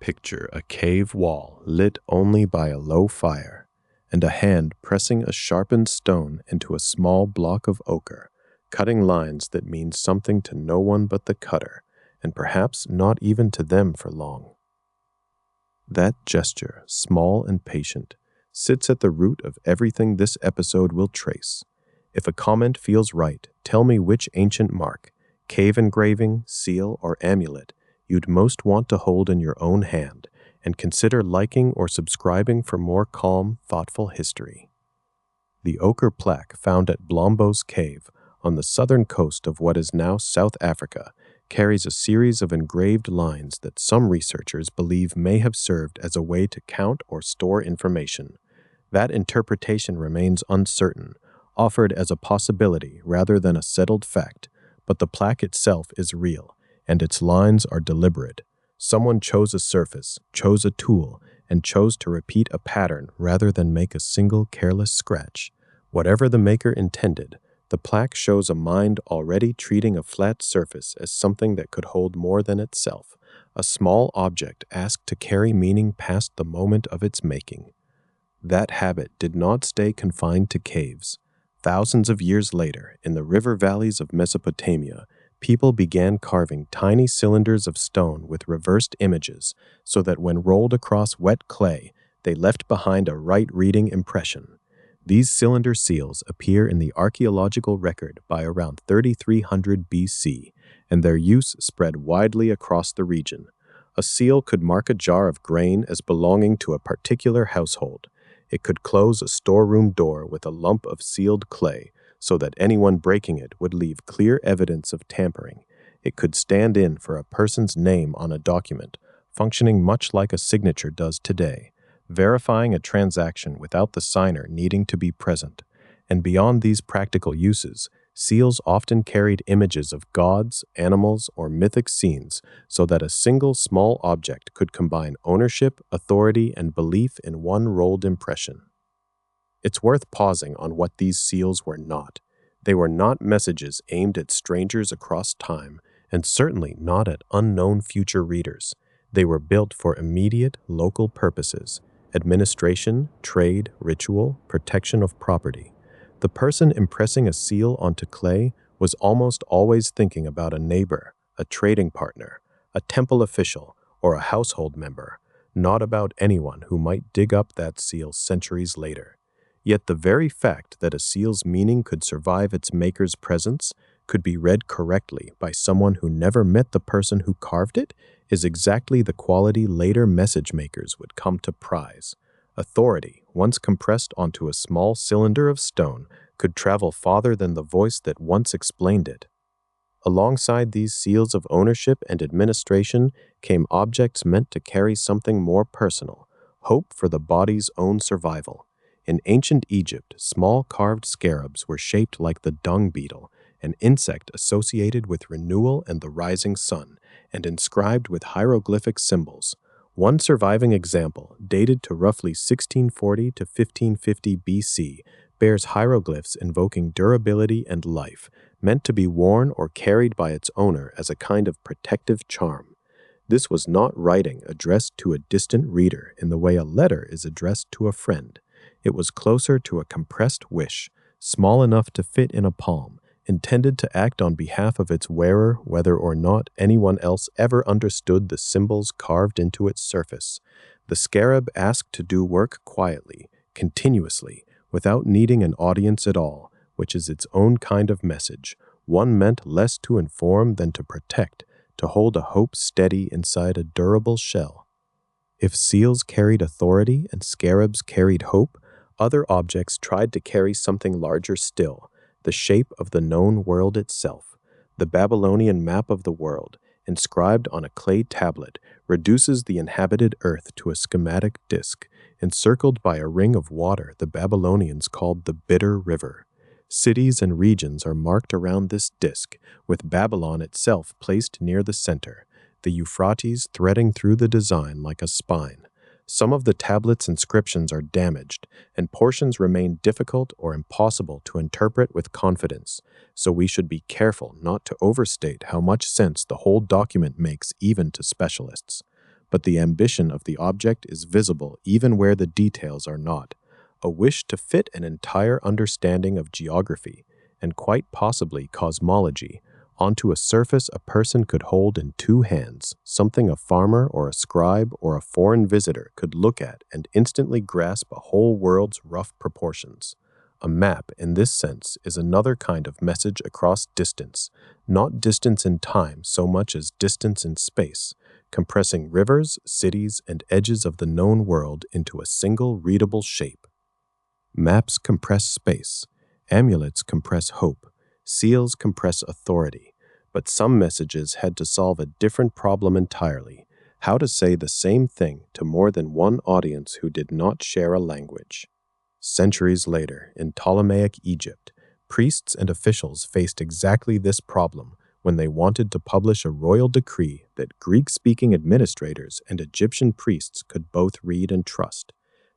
Picture a cave wall lit only by a low fire, and a hand pressing a sharpened stone into a small block of ochre, cutting lines that mean something to no one but the cutter, and perhaps not even to them for long. That gesture, small and patient, sits at the root of everything this episode will trace. If a comment feels right, tell me which ancient mark, cave engraving, seal, or amulet you'd most want to hold in your own hand, and consider liking or subscribing for more calm, thoughtful history. The ochre plaque found at Blombos Cave on the southern coast of what is now South Africa carries a series of engraved lines that some researchers believe may have served as a way to count or store information. That interpretation remains uncertain, offered as a possibility rather than a settled fact, but the plaque itself is real, and its lines are deliberate. Someone chose a surface, chose a tool, and chose to repeat a pattern rather than make a single careless scratch. Whatever the maker intended, the plaque shows a mind already treating a flat surface as something that could hold more than itself, a small object asked to carry meaning past the moment of its making. That habit did not stay confined to caves. Thousands of years later, in the river valleys of Mesopotamia, people began carving tiny cylinders of stone with reversed images so that when rolled across wet clay, they left behind a right-reading impression. These cylinder seals appear in the archaeological record by around 3300 BC, and their use spread widely across the region. A seal could mark a jar of grain as belonging to a particular household. It could close a storeroom door with a lump of sealed clay, so that anyone breaking it would leave clear evidence of tampering. It could stand in for a person's name on a document, functioning much like a signature does today, verifying a transaction without the signer needing to be present. And beyond these practical uses, seals often carried images of gods, animals, or mythic scenes so that a single small object could combine ownership, authority, and belief in one rolled impression. It's worth pausing on what these seals were not. They were not messages aimed at strangers across time, and certainly not at unknown future readers. They were built for immediate, local purposes: administration, trade, ritual, protection of property. The person impressing a seal onto clay was almost always thinking about a neighbor, a trading partner, a temple official, or a household member, not about anyone who might dig up that seal centuries later. Yet the very fact that a seal's meaning could survive its maker's presence, could be read correctly by someone who never met the person who carved it, is exactly the quality later message makers would come to prize. Authority, once compressed onto a small cylinder of stone, could travel farther than the voice that once explained it. Alongside these seals of ownership and administration came objects meant to carry something more personal: hope for the body's own survival. In ancient Egypt, small carved scarabs were shaped like the dung beetle, an insect associated with renewal and the rising sun, and inscribed with hieroglyphic symbols. One surviving example, dated to roughly 1640 to 1550 BC, bears hieroglyphs invoking durability and life, meant to be worn or carried by its owner as a kind of protective charm. This was not writing addressed to a distant reader in the way a letter is addressed to a friend. It was closer to a compressed wish, small enough to fit in a palm, intended to act on behalf of its wearer whether or not anyone else ever understood the symbols carved into its surface. The scarab asked to do work quietly, continuously, without needing an audience at all, which is its own kind of message, one meant less to inform than to protect, to hold a hope steady inside a durable shell. If seals carried authority and scarabs carried hope, other objects tried to carry something larger still, the shape of the known world itself. The Babylonian map of the world, inscribed on a clay tablet, reduces the inhabited earth to a schematic disk, encircled by a ring of water the Babylonians called the Bitter River. Cities and regions are marked around this disk, with Babylon itself placed near the center, the Euphrates threading through the design like a spine. Some of the tablet's inscriptions are damaged, and portions remain difficult or impossible to interpret with confidence, so we should be careful not to overstate how much sense the whole document makes even to specialists. but the ambition of the object is visible even where the details are not, a wish to fit an entire understanding of geography, and quite possibly cosmology, onto a surface a person could hold in two hands, something a farmer or a scribe or a foreign visitor could look at and instantly grasp a whole world's rough proportions. A map, in this sense, is another kind of message across distance, not distance in time so much as distance in space, compressing rivers, cities, and edges of the known world into a single readable shape. Maps compress space, amulets compress hope, seals compress authority, but some messages had to solve a different problem entirely: how to say the same thing to more than one audience who did not share a language. Centuries later, in Ptolemaic Egypt, priests and officials faced exactly this problem when they wanted to publish a royal decree that Greek-speaking administrators and Egyptian priests could both read and trust.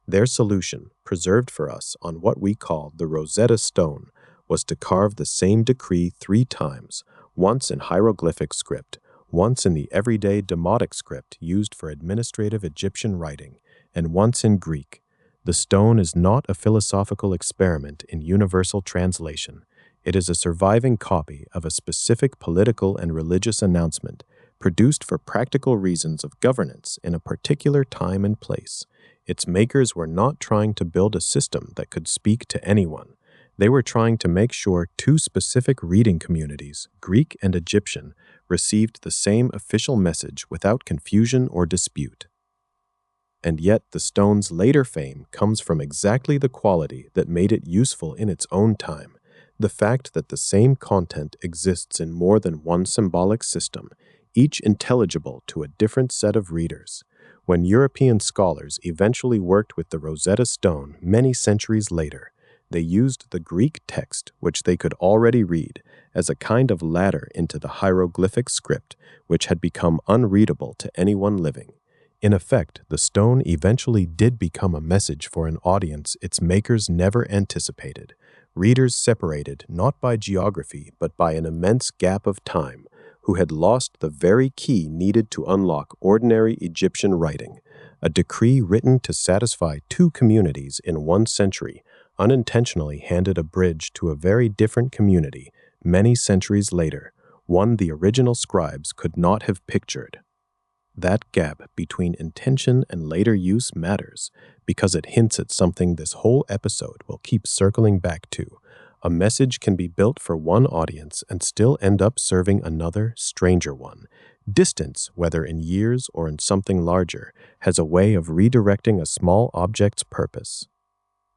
Their solution, preserved for us on what we call the Rosetta Stone, was to carve the same decree 3 times, once in hieroglyphic script, once in the everyday Demotic script used for administrative Egyptian writing, and once in Greek. The stone is not a philosophical experiment in universal translation. It is a surviving copy of a specific political and religious announcement, produced for practical reasons of governance in a particular time and place. Its makers were not trying to build a system that could speak to anyone. They were trying to make sure 2 specific reading communities, Greek and Egyptian, received the same official message without confusion or dispute. And yet the stone's later fame comes from exactly the quality that made it useful in its own time: the fact that the same content exists in more than one symbolic system, each intelligible to a different set of readers. When European scholars eventually worked with the Rosetta Stone many centuries later, they used the Greek text, which they could already read, as a kind of ladder into the hieroglyphic script, which had become unreadable to anyone living. In effect, the stone eventually did become a message for an audience its makers never anticipated, readers separated not by geography but by an immense gap of time, who had lost the very key needed to unlock ordinary Egyptian writing. A decree written to satisfy 2 communities in 1 century unintentionally handed a bridge to a very different community many centuries later, one the original scribes could not have pictured. That gap between intention and later use matters, because it hints at something this whole episode will keep circling back to. A message can be built for one audience and still end up serving another, stranger one. Distance, whether in years or in something larger, has a way of redirecting a small object's purpose.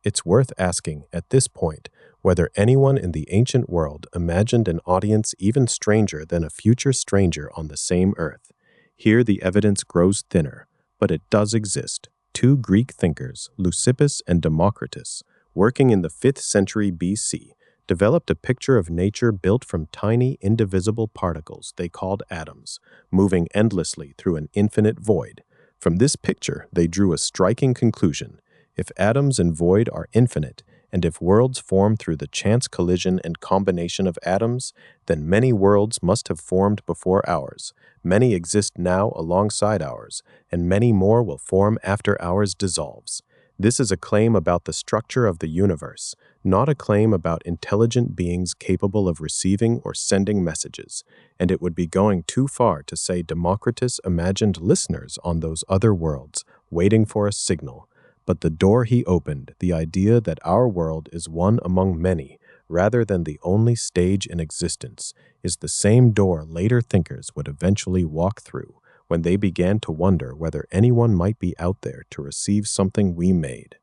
It's worth asking, at this point, whether anyone in the ancient world imagined an audience even stranger than a future stranger on the same earth. Here the evidence grows thinner, but it does exist. 2 Greek thinkers, Leucippus and Democritus, working in the 5th century BC, developed a picture of nature built from tiny, indivisible particles they called atoms, moving endlessly through an infinite void. From this picture, they drew a striking conclusion. If atoms and void are infinite, and if worlds form through the chance collision and combination of atoms, then many worlds must have formed before ours. Many exist now alongside ours, and many more will form after ours dissolves. This is a claim about the structure of the universe, not a claim about intelligent beings capable of receiving or sending messages, and it would be going too far to say Democritus imagined listeners on those other worlds, waiting for a signal. But the door he opened, the idea that our world is one among many, rather than the only stage in existence, is the same door later thinkers would eventually walk through when they began to wonder whether anyone might be out there to receive something we made.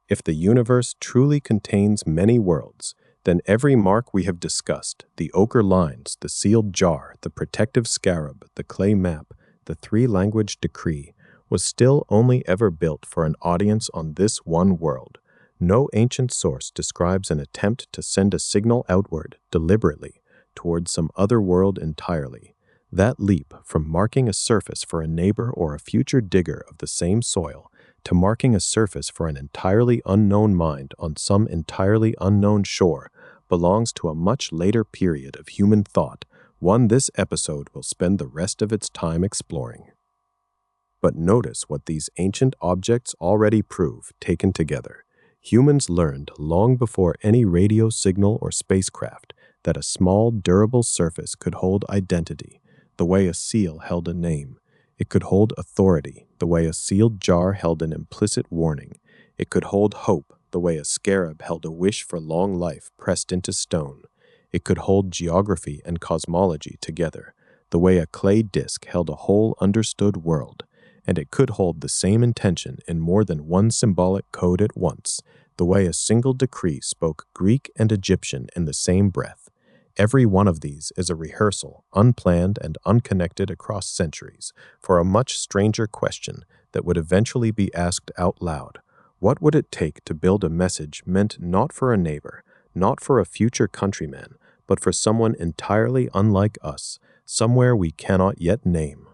If the universe truly contains many worlds, then every mark we have discussed, the ochre lines, the sealed jar, the protective scarab, the clay map, the 3-language decree, was still only ever built for an audience on this one world. No ancient source describes an attempt to send a signal outward, deliberately, towards some other world entirely. That leap from marking a surface for a neighbor or a future digger of the same soil to marking a surface for an entirely unknown mind on some entirely unknown shore belongs to a much later period of human thought, one this episode will spend the rest of its time exploring. But notice what these ancient objects already prove, taken together. Humans learned long before any radio signal or spacecraft that a small, durable surface could hold identity, the way a seal held a name. It could hold authority, the way a sealed jar held an implicit warning. It could hold hope, the way a scarab held a wish for long life pressed into stone. It could hold geography and cosmology together, the way a clay disk held a whole understood world. And it could hold the same intention in more than one symbolic code at once, the way a single decree spoke Greek and Egyptian in the same breath. Every one of these is a rehearsal, unplanned and unconnected across centuries, for a much stranger question that would eventually be asked out loud. What would it take to build a message meant not for a neighbor, not for a future countryman, but for someone entirely unlike us, somewhere we cannot yet name?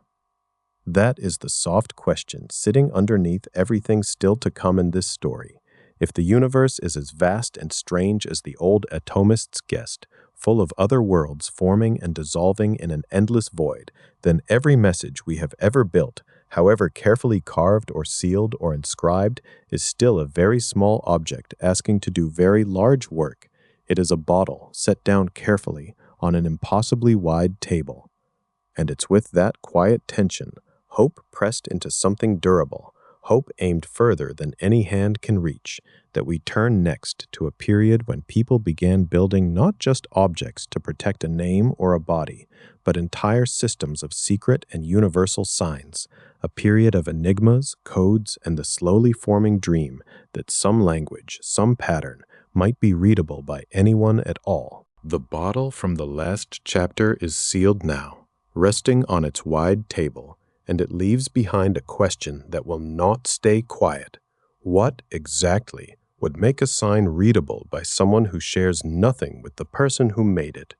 That is the soft question sitting underneath everything still to come in this story. If the universe is as vast and strange as the old atomists guessed, full of other worlds forming and dissolving in an endless void, then every message we have ever built, however carefully carved or sealed or inscribed, is still a very small object asking to do very large work. It is a bottle set down carefully on an impossibly wide table. And it's with that quiet tension, hope pressed into something durable, hope aimed further than any hand can reach, that we turn next to a period when people began building not just objects to protect a name or a body, but entire systems of secret and universal signs, a period of enigmas, codes, and the slowly forming dream that some language, some pattern, might be readable by anyone at all. The bottle from the last chapter is sealed now, resting on its wide table, and it leaves behind a question that will not stay quiet. What, exactly, would make a sign readable by someone who shares nothing with the person who made it?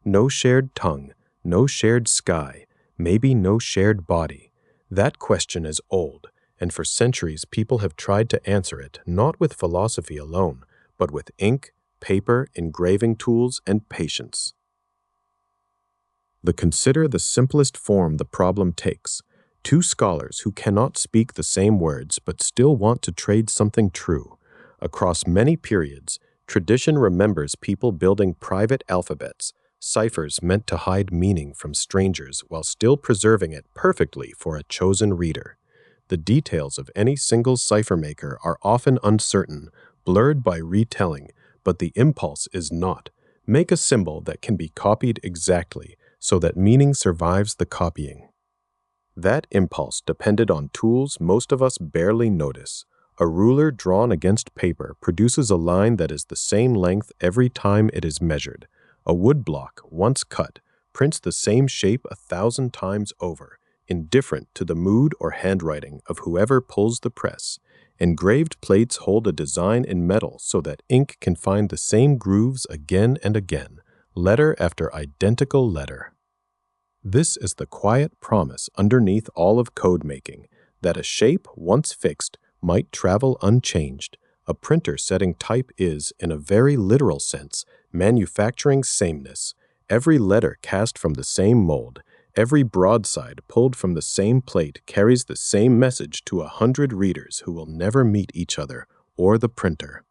No shared tongue, no shared sky, maybe no shared body. That question is old, and for centuries people have tried to answer it not with philosophy alone, but with ink, paper, engraving tools, and patience. Consider the simplest form the problem takes. Two scholars who cannot speak the same words but still want to trade something true. Across many periods, tradition remembers people building private alphabets, ciphers meant to hide meaning from strangers while still preserving it perfectly for a chosen reader. The details of any single cipher maker are often uncertain, blurred by retelling, but the impulse is not. Make a symbol that can be copied exactly, so that meaning survives the copying. That impulse depended on tools most of us barely notice. A ruler drawn against paper produces a line that is the same length every time it is measured. A woodblock, once cut, prints the same shape 1,000 times over, indifferent to the mood or handwriting of whoever pulls the press. Engraved plates hold a design in metal so that ink can find the same grooves again and again, letter after identical letter. This is the quiet promise underneath all of code making, that a shape, once fixed, might travel unchanged. A printer setting type is, in a very literal sense, manufacturing sameness. Every letter cast from the same mold, every broadside pulled from the same plate carries the same message to 100 readers who will never meet each other or the printer.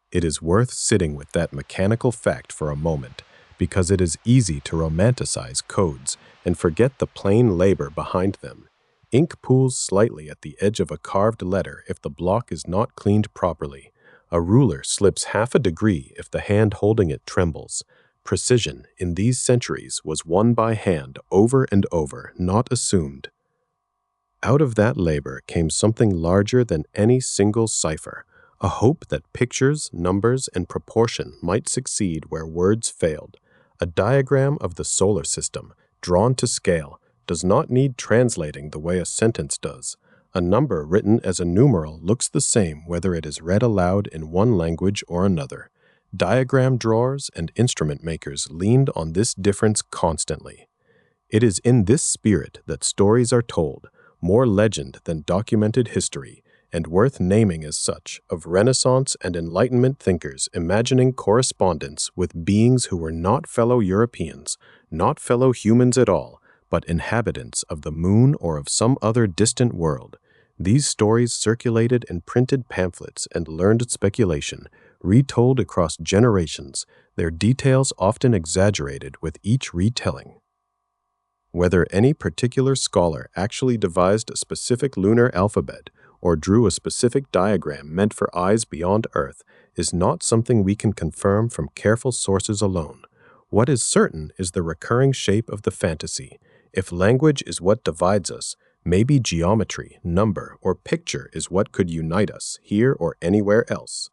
It is worth sitting with that mechanical fact for a moment, because it is easy to romanticize codes and forget the plain labor behind them. Ink pools slightly at the edge of a carved letter if the block is not cleaned properly. A ruler slips half a degree if the hand holding it trembles. Precision, in these centuries, was won by hand over and over, not assumed. Out of that labor came something larger than any single cipher, a hope that pictures, numbers, and proportion might succeed where words failed. A diagram of the solar system, drawn to scale, does not need translating the way a sentence does. A number written as a numeral looks the same whether it is read aloud in one language or another. Diagram drawers and instrument makers leaned on this difference constantly. It is in this spirit that stories are told, more legend than documented history, and worth naming as such, of Renaissance and Enlightenment thinkers imagining correspondence with beings who were not fellow Europeans, not fellow humans at all, but inhabitants of the moon or of some other distant world. These stories circulated in printed pamphlets and learned speculation, retold across generations, their details often exaggerated with each retelling. Whether any particular scholar actually devised a specific lunar alphabet or drew a specific diagram meant for eyes beyond Earth is not something we can confirm from careful sources alone. What is certain is the recurring shape of the fantasy. If language is what divides us, maybe geometry, number, or picture is what could unite us, here or anywhere else.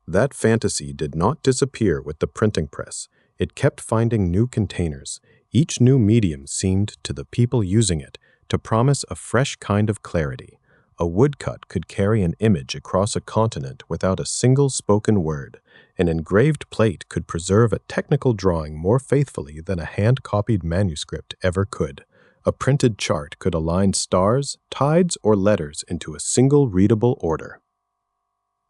That fantasy did not disappear with the printing press. It kept finding new containers. Each new medium seemed, to the people using it, to promise a fresh kind of clarity. A woodcut could carry an image across a continent without a single spoken word. An engraved plate could preserve a technical drawing more faithfully than a hand-copied manuscript ever could. A printed chart could align stars, tides, or letters into a single readable order.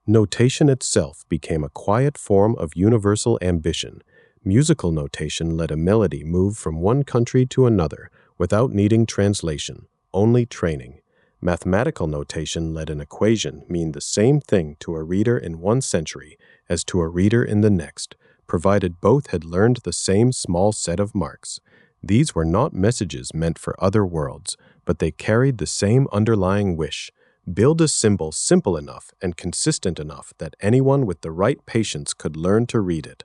Notation itself became a quiet form of universal ambition. Musical notation let a melody move from one country to another without needing translation, only training. Mathematical notation let an equation mean the same thing to a reader in one century as to a reader in the next, provided both had learned the same small set of marks. These were not messages meant for other worlds, but they carried the same underlying wish: build a symbol simple enough and consistent enough that anyone with the right patience could learn to read it.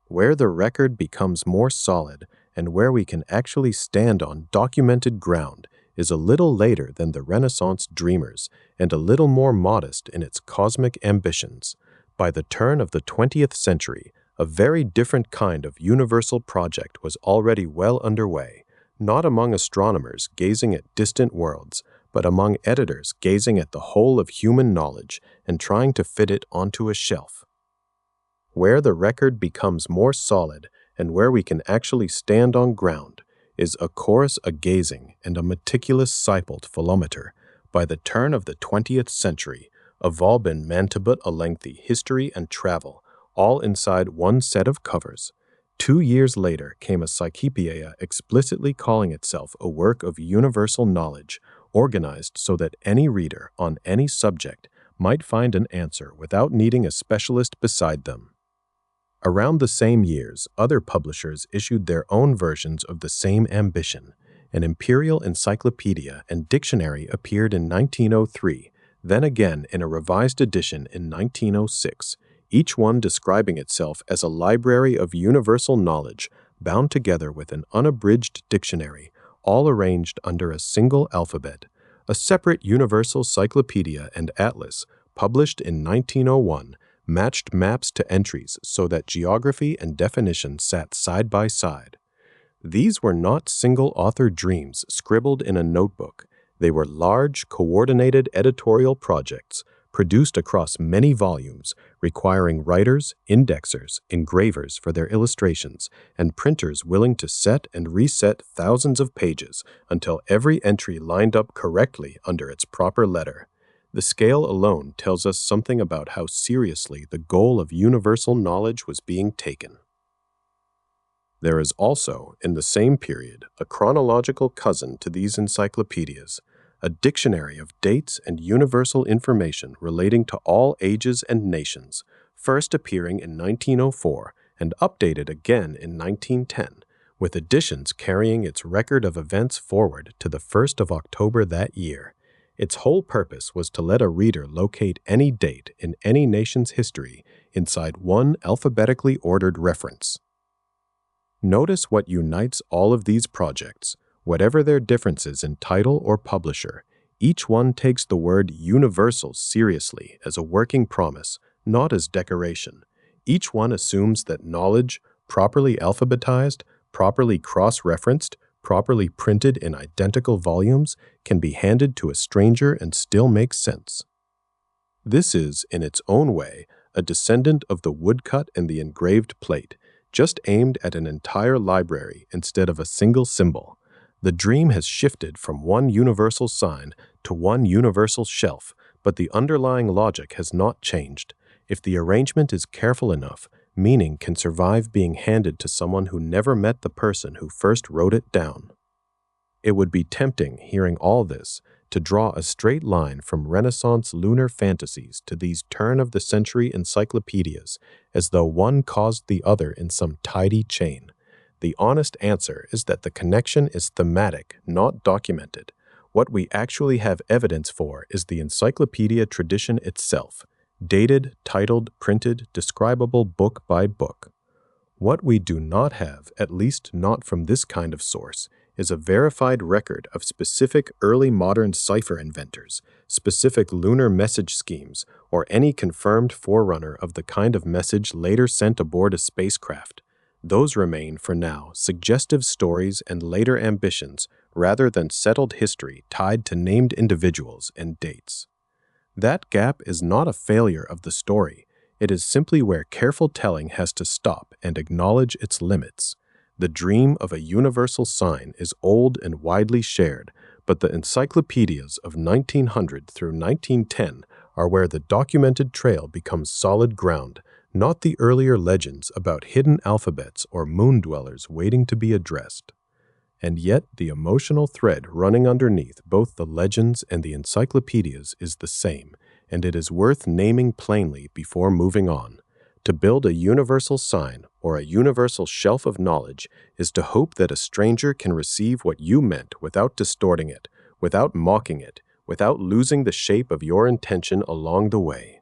Where the record becomes more solid and where we can actually stand on documented ground is a little later than the Renaissance dreamers and a little more modest in its cosmic ambitions. By the turn of the 20th century, a very different kind of universal project was already well underway, not among astronomers gazing at distant worlds, but among editors gazing at the whole of human knowledge and trying to fit it onto a shelf. Where the record becomes more solid and where we can actually stand on ground is a chorus a-gazing and a meticulous Seippelt philometer. By the turn of the 20th century, a Vauban Mantibut a lengthy history and travel, all inside one set of covers. 2 years later came a Psychepeia explicitly calling itself a work of universal knowledge, organized so that any reader on any subject might find an answer without needing a specialist beside them. Around the same years, other publishers issued their own versions of the same ambition. An imperial encyclopedia and dictionary appeared in 1903, then again in a revised edition in 1906, each one describing itself as a library of universal knowledge bound together with an unabridged dictionary, all arranged under a single alphabet. A separate universal cyclopedia and atlas, published in 1901, matched maps to entries so that geography and definition sat side by side. These were not single-author dreams scribbled in a notebook. They were large, coordinated editorial projects produced across many volumes, requiring writers, indexers, engravers for their illustrations, and printers willing to set and reset thousands of pages until every entry lined up correctly under its proper letter. The scale alone tells us something about how seriously the goal of universal knowledge was being taken. There is also, in the same period, a chronological cousin to these encyclopedias, a dictionary of dates and universal information relating to all ages and nations, first appearing in 1904 and updated again in 1910, with additions carrying its record of events forward to the 1st of October that year. Its whole purpose was to let a reader locate any date in any nation's history inside one alphabetically ordered reference. Notice what unites all of these projects. Whatever their differences in title or publisher, each one takes the word universal seriously as a working promise, not as decoration. Each one assumes that knowledge, properly alphabetized, properly cross-referenced, properly printed in identical volumes, can be handed to a stranger and still make sense. This is, in its own way, a descendant of the woodcut and the engraved plate, just aimed at an entire library instead of a single symbol. The dream has shifted from one universal sign to one universal shelf, but the underlying logic has not changed. If the arrangement is careful enough, Meaning can survive being handed to someone who never met the person who first wrote it down. It would be tempting, hearing all this, to draw a straight line from Renaissance lunar fantasies to these turn-of-the-century encyclopedias, as though one caused the other in some tidy chain. The honest answer is that the connection is thematic, not documented. What we actually have evidence for is the encyclopedia tradition itself, dated, titled, printed, describable book by book. What we do not have, at least not from this kind of source, is a verified record of specific early modern cipher inventors, specific lunar message schemes, or any confirmed forerunner of the kind of message later sent aboard a spacecraft. Those remain, for now, suggestive stories and later ambitions rather than settled history tied to named individuals and dates. That gap is not a failure of the story. It is simply where careful telling has to stop and acknowledge its limits. The dream of a universal sign is old and widely shared, but the encyclopedias of 1900 through 1910 are where the documented trail becomes solid ground, not the earlier legends about hidden alphabets or moon dwellers waiting to be addressed. And yet the emotional thread running underneath both the legends and the encyclopedias is the same, and it is worth naming plainly before moving on. To build a universal sign or a universal shelf of knowledge is to hope that a stranger can receive what you meant without distorting it, without mocking it, without losing the shape of your intention along the way.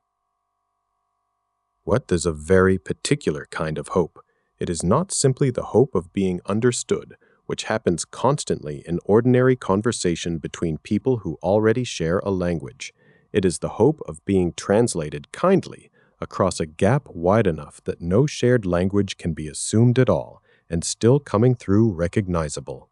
What is a very particular kind of hope? It is not simply the hope of being understood, which happens constantly in ordinary conversation between people who already share a language. It is the hope of being translated kindly across a gap wide enough that no shared language can be assumed at all, and still coming through recognizable.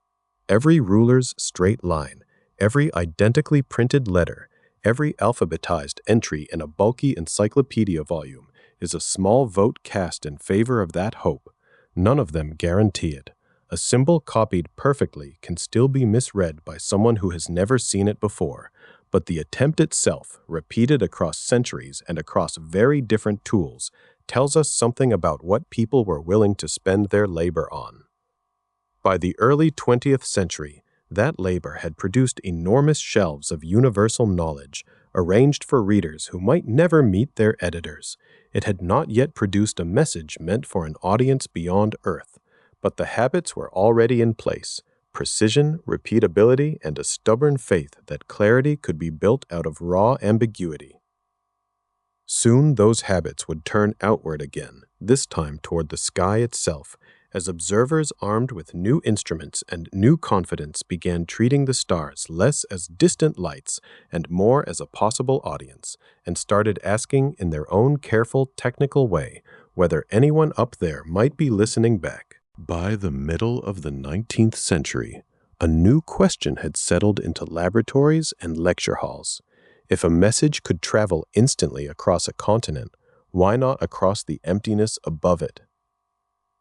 Every ruler's straight line, every identically printed letter, every alphabetized entry in a bulky encyclopedia volume is a small vote cast in favor of that hope. None of them guarantee it. A symbol copied perfectly can still be misread by someone who has never seen it before, but the attempt itself, repeated across centuries and across very different tools, tells us something about what people were willing to spend their labor on. By the early 20th century, that labor had produced enormous shelves of universal knowledge, arranged for readers who might never meet their editors. It had not yet produced a message meant for an audience beyond Earth, but the habits were already in place. Precision, repeatability, and a stubborn faith that clarity could be built out of raw ambiguity. Soon those habits would turn outward again, this time toward the sky itself, as observers armed with new instruments and new confidence began treating the stars less as distant lights and more as a possible audience, and started asking in their own careful, technical way whether anyone up there might be listening back. By the middle of the 19th century, a new question had settled into laboratories and lecture halls. If a message could travel instantly across a continent, why not across the emptiness above it?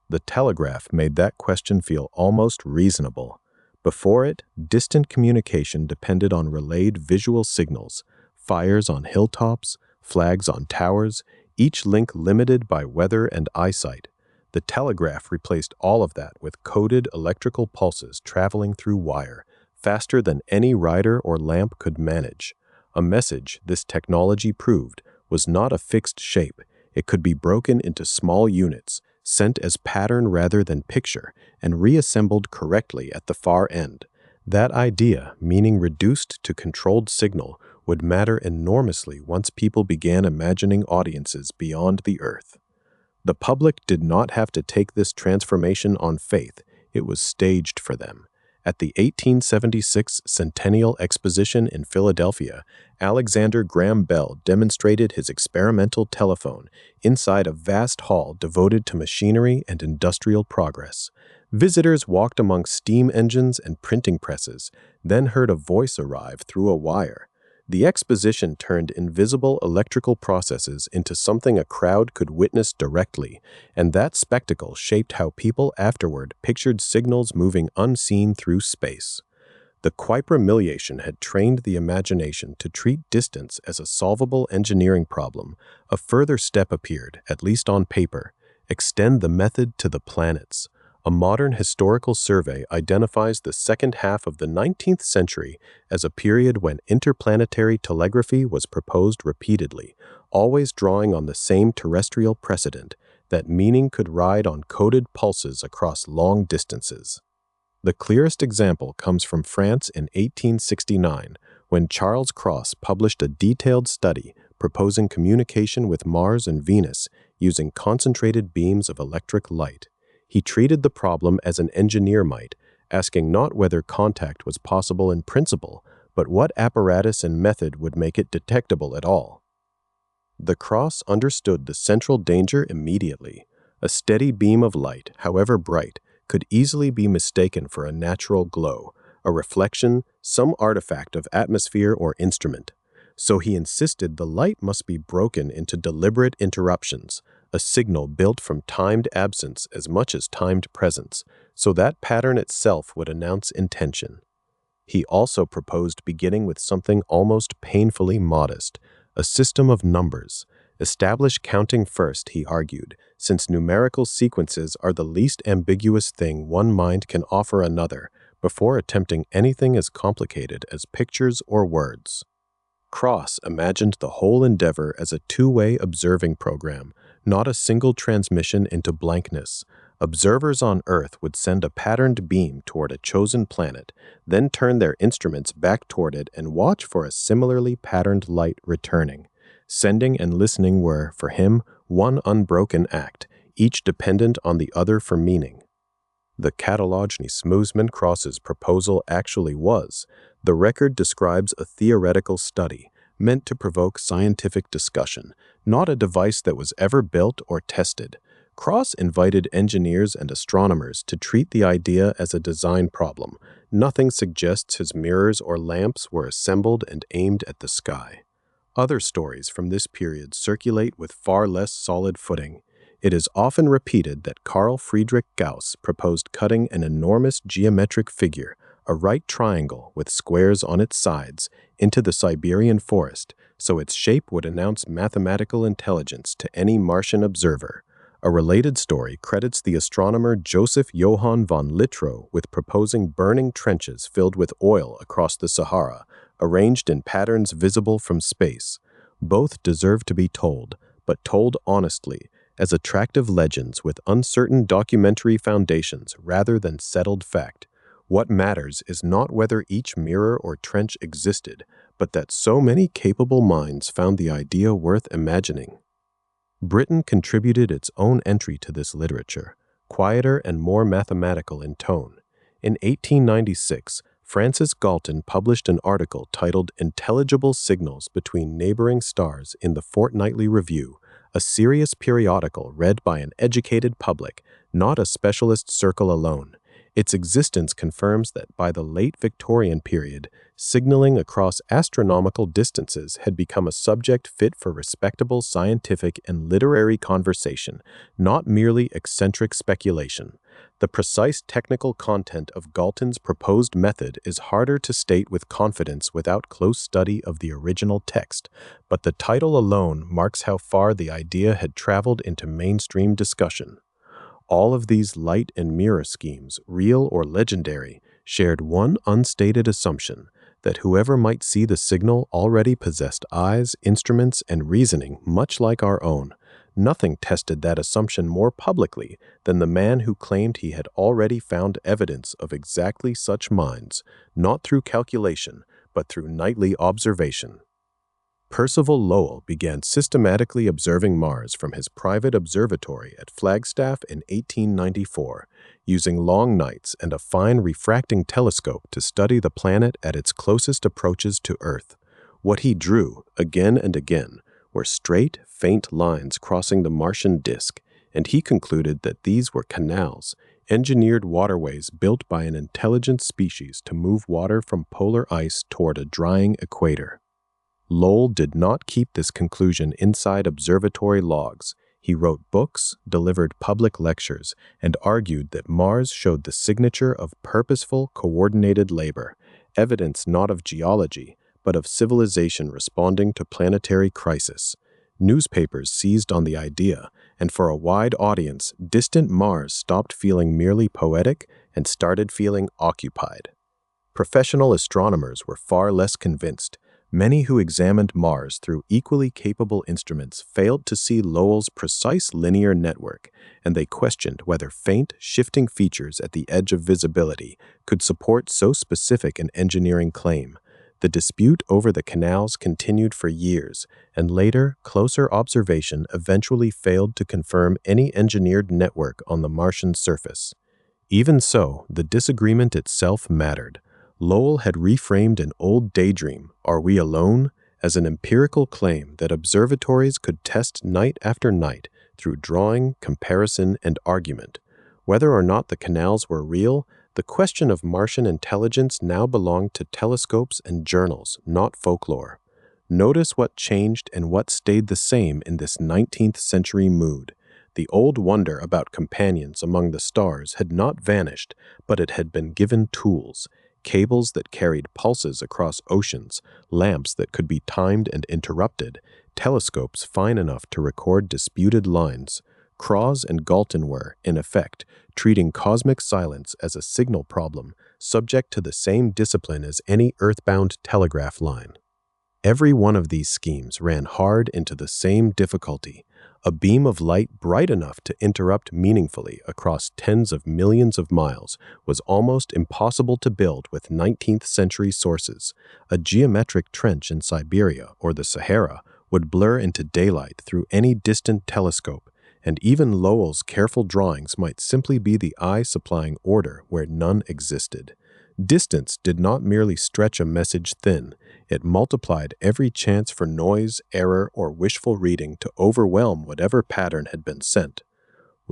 The telegraph made that question feel almost reasonable. Before it, distant communication depended on relayed visual signals, fires on hilltops, flags on towers, each link limited by weather and eyesight. The telegraph replaced all of that with coded electrical pulses traveling through wire, faster than any rider or lamp could manage. A message, this technology proved, was not a fixed shape. It could be broken into small units, sent as pattern rather than picture, and reassembled correctly at the far end. That idea, meaning reduced to controlled signal, would matter enormously once people began imagining audiences beyond the Earth. The public did not have to take this transformation on faith. It was staged for them. At the 1876 Centennial Exposition in Philadelphia, Alexander Graham Bell demonstrated his experimental telephone inside a vast hall devoted to machinery and industrial progress. Visitors walked among steam engines and printing presses, then heard a voice arrive through a wire. The exposition turned invisible electrical processes into something a crowd could witness directly, and that spectacle shaped how people afterward pictured signals moving unseen through space. The quadrimillation had trained the imagination to treat distance as a solvable engineering problem. A further step appeared, at least on paper. Extend the method to the planets. A modern historical survey identifies the second half of the 19th century as a period when interplanetary telegraphy was proposed repeatedly, always drawing on the same terrestrial precedent, that meaning could ride on coded pulses across long distances. The clearest example comes from France in 1869, when Charles Cross published a detailed study proposing communication with Mars and Venus using concentrated beams of electric light. He treated the problem as an engineer might, asking not whether contact was possible in principle, but what apparatus and method would make it detectable at all. The Cross understood the central danger immediately. A steady beam of light, however bright, could easily be mistaken for a natural glow, a reflection, some artifact of atmosphere or instrument. So he insisted the light must be broken into deliberate interruptions, a signal built from timed absence as much as timed presence, so that pattern itself would announce intention. He also proposed beginning with something almost painfully modest, a system of numbers. Establish counting first, he argued, since numerical sequences are the least ambiguous thing one mind can offer another, before attempting anything as complicated as pictures or words. Cross imagined the whole endeavor as a two-way observing program, not a single transmission into blankness. Observers on Earth would send a patterned beam toward a chosen planet, then turn their instruments back toward it and watch for a similarly patterned light returning. Sending and listening were, for him, one unbroken act, each dependent on the other for meaning. The Catalogny Smoosman Cross's proposal actually was. The record describes a theoretical study, meant to provoke scientific discussion, not a device that was ever built or tested. Cross invited engineers and astronomers to treat the idea as a design problem. Nothing suggests his mirrors or lamps were assembled and aimed at the sky. Other stories from this period circulate with far less solid footing. It is often repeated that Carl Friedrich Gauss proposed cutting an enormous geometric figure, a right triangle with squares on its sides, into the Siberian forest, so its shape would announce mathematical intelligence to any Martian observer. A related story credits the astronomer Joseph Johann von Littrow with proposing burning trenches filled with oil across the Sahara, arranged in patterns visible from space. Both deserve to be told, but told honestly, as attractive legends with uncertain documentary foundations rather than settled fact. What matters is not whether each mirror or trench existed, but that so many capable minds found the idea worth imagining. Britain contributed its own entry to this literature, quieter and more mathematical in tone. In 1896, Francis Galton published an article titled Intelligible Signals Between Neighboring Stars in the Fortnightly Review, a serious periodical read by an educated public, not a specialist circle alone. Its existence confirms that by the late Victorian period, signaling across astronomical distances had become a subject fit for respectable scientific and literary conversation, not merely eccentric speculation. The precise technical content of Galton's proposed method is harder to state with confidence without close study of the original text, but the title alone marks how far the idea had traveled into mainstream discussion. All of these light and mirror schemes, real or legendary, shared one unstated assumption, that whoever might see the signal already possessed eyes, instruments, and reasoning much like our own. Nothing tested that assumption more publicly than the man who claimed he had already found evidence of exactly such minds, not through calculation, but through nightly observation. Percival Lowell began systematically observing Mars from his private observatory at Flagstaff in 1894, using long nights and a fine refracting telescope to study the planet at its closest approaches to Earth. What he drew, again and again, were straight, faint lines crossing the Martian disk, and he concluded that these were canals, engineered waterways built by an intelligent species to move water from polar ice toward a drying equator. Lowell did not keep this conclusion inside observatory logs. He wrote books, delivered public lectures, and argued that Mars showed the signature of purposeful, coordinated labor, evidence not of geology, but of civilization responding to planetary crisis. Newspapers seized on the idea, and for a wide audience, distant Mars stopped feeling merely poetic and started feeling occupied. Professional astronomers were far less convinced. Many who examined Mars through equally capable instruments failed to see Lowell's precise linear network, and they questioned whether faint, shifting features at the edge of visibility could support so specific an engineering claim. The dispute over the canals continued for years, and later, closer observation eventually failed to confirm any engineered network on the Martian surface. Even so, the disagreement itself mattered. Lowell had reframed an old daydream, "Are we alone?" as an empirical claim that observatories could test night after night through drawing, comparison, and argument. Whether or not the canals were real, the question of Martian intelligence now belonged to telescopes and journals, not folklore. Notice what changed and what stayed the same in this 19th century mood. The old wonder about companions among the stars had not vanished, but it had been given tools. Cables that carried pulses across oceans, lamps that could be timed and interrupted, telescopes fine enough to record disputed lines. Cross and Galton were, in effect, treating cosmic silence as a signal problem, subject to the same discipline as any earthbound telegraph line. Every one of these schemes ran hard into the same difficulty. A beam of light bright enough to interrupt meaningfully across tens of millions of miles was almost impossible to build with 19th century sources. A geometric trench in Siberia or the Sahara would blur into daylight through any distant telescope, and even Lowell's careful drawings might simply be the eye supplying order where none existed. Distance did not merely stretch a message thin, it multiplied every chance for noise, error, or wishful reading to overwhelm whatever pattern had been sent.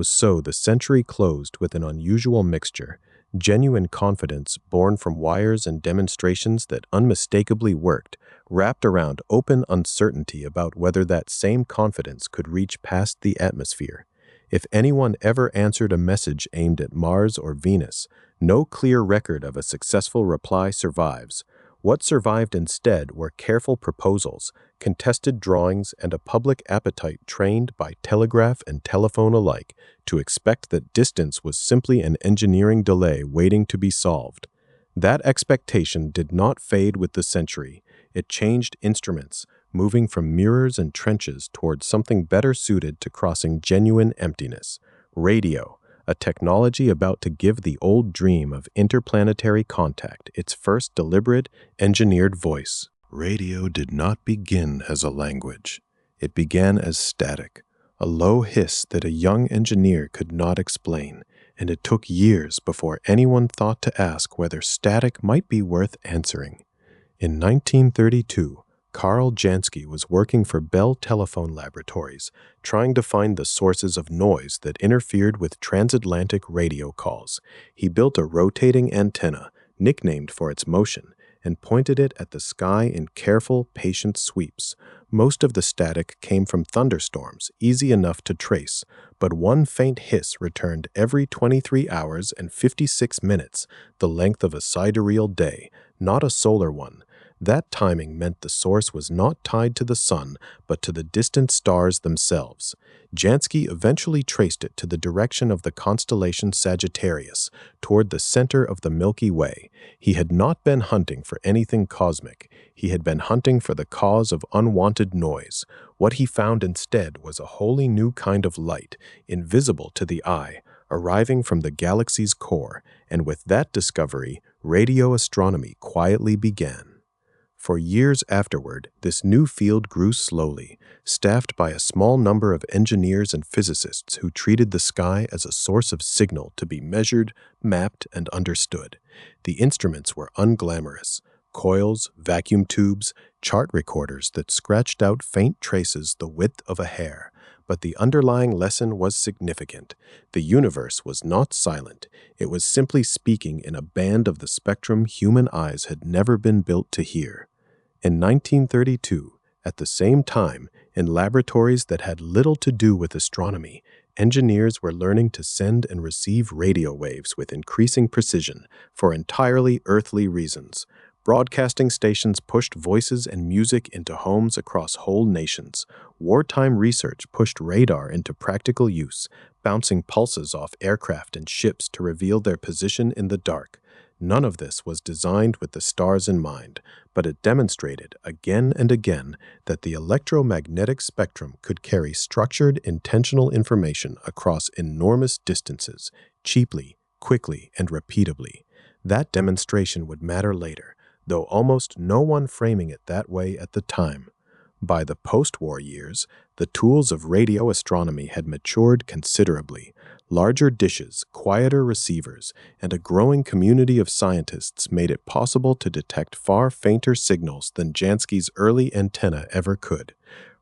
So the century closed with an unusual mixture, genuine confidence born from wires and demonstrations that unmistakably worked, wrapped around open uncertainty about whether that same confidence could reach past the atmosphere. If anyone ever answered a message aimed at Mars or Venus, no clear record of a successful reply survives. What survived instead were careful proposals, contested drawings, and a public appetite trained by telegraph and telephone alike to expect that distance was simply an engineering delay waiting to be solved. That expectation did not fade with the century. It changed instruments, moving from mirrors and trenches towards something better suited to crossing genuine emptiness: radio, a technology about to give the old dream of interplanetary contact its first deliberate, engineered voice. Radio did not begin as a language. It began as static, a low hiss that a young engineer could not explain, and it took years before anyone thought to ask whether static might be worth answering. In 1932, Carl Jansky was working for Bell Telephone Laboratories, trying to find the sources of noise that interfered with transatlantic radio calls. He built a rotating antenna, nicknamed for its motion, and pointed it at the sky in careful, patient sweeps. Most of the static came from thunderstorms, easy enough to trace, but one faint hiss returned every 23 hours and 56 minutes, the length of a sidereal day, not a solar one. That timing meant the source was not tied to the sun, but to the distant stars themselves. Jansky eventually traced it to the direction of the constellation Sagittarius, toward the center of the Milky Way. He had not been hunting for anything cosmic. He had been hunting for the cause of unwanted noise. What he found instead was a wholly new kind of light, invisible to the eye, arriving from the galaxy's core, and with that discovery, radio astronomy quietly began. For years afterward, this new field grew slowly, staffed by a small number of engineers and physicists who treated the sky as a source of signal to be measured, mapped, and understood. The instruments were unglamorous: coils, vacuum tubes, chart recorders that scratched out faint traces the width of a hair. But the underlying lesson was significant. The universe was not silent. It was simply speaking in a band of the spectrum human eyes had never been built to hear. In 1932, at the same time, in laboratories that had little to do with astronomy, engineers were learning to send and receive radio waves with increasing precision for entirely earthly reasons. Broadcasting stations pushed voices and music into homes across whole nations. Wartime research pushed radar into practical use, bouncing pulses off aircraft and ships to reveal their position in the dark. None of this was designed with the stars in mind, but it demonstrated again and again that the electromagnetic spectrum could carry structured, intentional information across enormous distances, cheaply, quickly, and repeatably. That demonstration would matter later, though almost no one framing it that way at the time. By the post-war years, the tools of radio astronomy had matured considerably. Larger dishes, quieter receivers, and a growing community of scientists made it possible to detect far fainter signals than Jansky's early antenna ever could.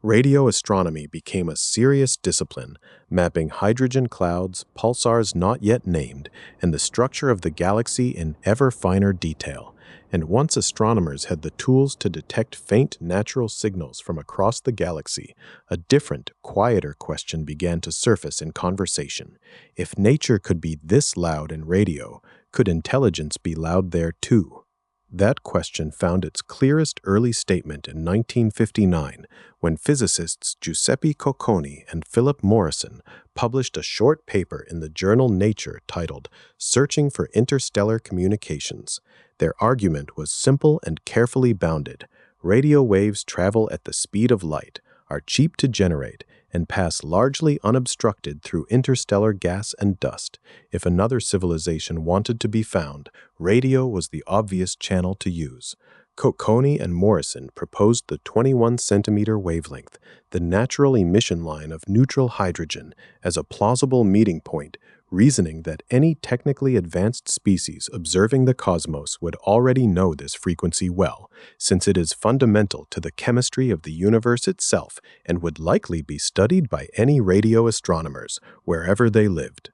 Radio astronomy became a serious discipline, mapping hydrogen clouds, pulsars not yet named, and the structure of the galaxy in ever finer detail. And once astronomers had the tools to detect faint natural signals from across the galaxy, a different, quieter question began to surface in conversation. If nature could be this loud in radio, could intelligence be loud there too? That question found its clearest early statement in 1959, when physicists Giuseppe Cocconi and Philip Morrison published a short paper in the journal Nature titled "Searching for Interstellar Communications." Their argument was simple and carefully bounded. Radio waves travel at the speed of light, are cheap to generate, and pass largely unobstructed through interstellar gas and dust. If another civilization wanted to be found, radio was the obvious channel to use. Cocconi and Morrison proposed the 21-centimeter wavelength, the natural emission line of neutral hydrogen, as a plausible meeting point, reasoning that any technically advanced species observing the cosmos would already know this frequency well, since it is fundamental to the chemistry of the universe itself and would likely be studied by any radio astronomers, wherever they lived.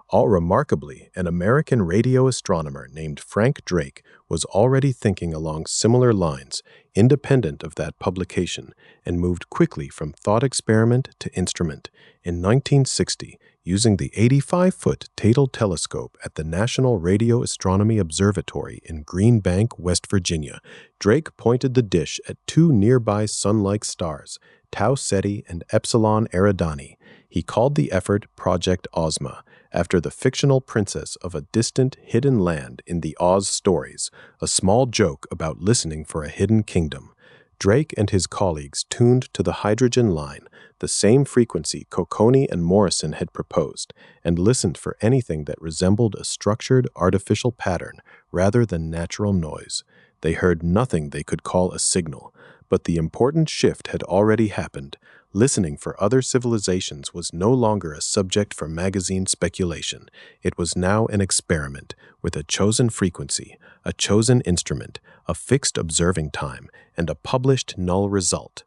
All remarkably, an American radio astronomer named Frank Drake was already thinking along similar lines, independent of that publication, and moved quickly from thought experiment to instrument. In 1960, using the 85-foot Tatel telescope at the National Radio Astronomy Observatory in Green Bank, West Virginia, Drake pointed the dish at two nearby sun-like stars, Tau Ceti and Epsilon Eridani. He called the effort Project Ozma, after the fictional princess of a distant, hidden land in the Oz stories, a small joke about listening for a hidden kingdom. Drake and his colleagues tuned to the hydrogen line, the same frequency Cocconi and Morrison had proposed, and listened for anything that resembled a structured, artificial pattern rather than natural noise. They heard nothing they could call a signal, but the important shift had already happened. Listening for other civilizations was no longer a subject for magazine speculation. It was now an experiment, with a chosen frequency, a chosen instrument, a fixed observing time, and a published null result.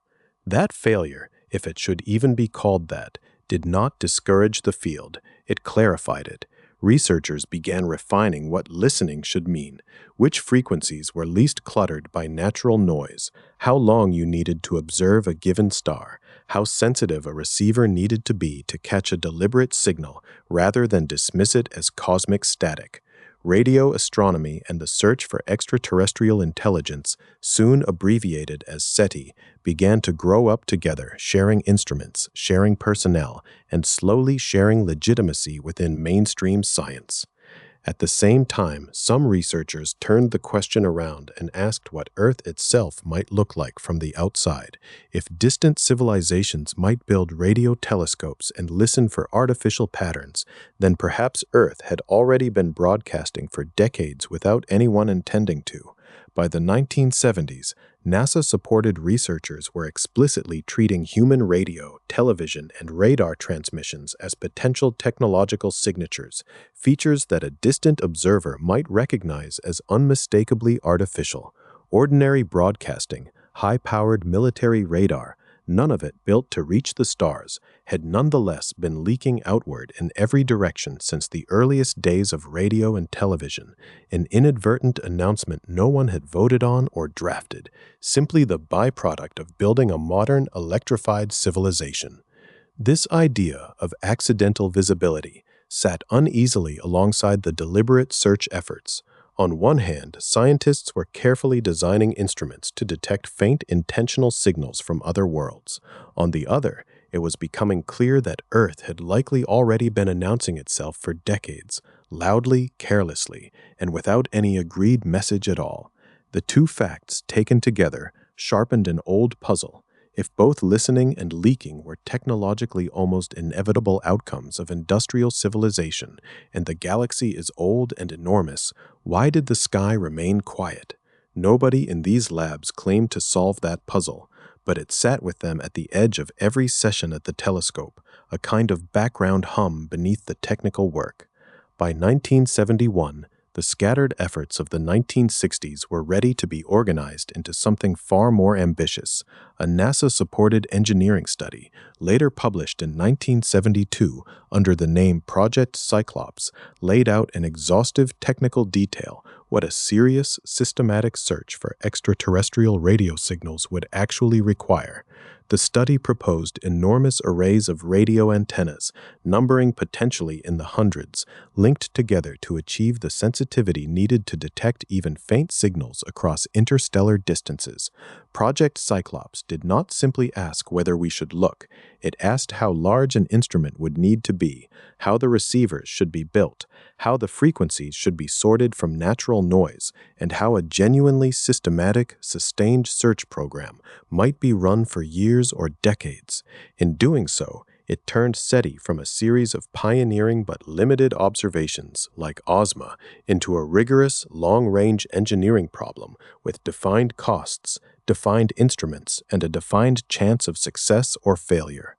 That failure, if it should even be called that, did not discourage the field. It clarified it. Researchers began refining what listening should mean, which frequencies were least cluttered by natural noise, how long you needed to observe a given star, how sensitive a receiver needed to be to catch a deliberate signal rather than dismiss it as cosmic static. Radio astronomy and the search for extraterrestrial intelligence, soon abbreviated as SETI, began to grow up together, sharing instruments, sharing personnel, and slowly sharing legitimacy within mainstream science. At the same time, some researchers turned the question around and asked what Earth itself might look like from the outside. If distant civilizations might build radio telescopes and listen for artificial patterns, then perhaps Earth had already been broadcasting for decades without anyone intending to. By the 1970s, NASA-supported researchers were explicitly treating human radio, television, and radar transmissions as potential technological signatures, features that a distant observer might recognize as unmistakably artificial. Ordinary broadcasting, high-powered military radar, none of it built to reach the stars, had nonetheless been leaking outward in every direction since the earliest days of radio and television, an inadvertent announcement no one had voted on or drafted, simply the byproduct of building a modern, electrified civilization. This idea of accidental visibility sat uneasily alongside the deliberate search efforts. On one hand, scientists were carefully designing instruments to detect faint intentional signals from other worlds. On the other, it was becoming clear that Earth had likely already been announcing itself for decades, loudly, carelessly, and without any agreed message at all. The two facts, taken together, sharpened an old puzzle. If both listening and leaking were technologically almost inevitable outcomes of industrial civilization, and the galaxy is old and enormous, why did the sky remain quiet? Nobody in these labs claimed to solve that puzzle, but it sat with them at the edge of every session at the telescope, a kind of background hum beneath the technical work. By 1971, the scattered efforts of the 1960s were ready to be organized into something far more ambitious. A NASA-supported engineering study, later published in 1972 under the name Project Cyclops, laid out in exhaustive technical detail what a serious, systematic search for extraterrestrial radio signals would actually require. The study proposed enormous arrays of radio antennas, numbering potentially in the hundreds, linked together to achieve the sensitivity needed to detect even faint signals across interstellar distances. Project Cyclops did not simply ask whether we should look. It asked how large an instrument would need to be, how the receivers should be built, how the frequencies should be sorted from natural noise, and how a genuinely systematic, sustained search program might be run for years or decades. In doing so, it turned SETI from a series of pioneering but limited observations, like Ozma, into a rigorous, long-range engineering problem with defined costs, defined instruments, and a defined chance of success or failure.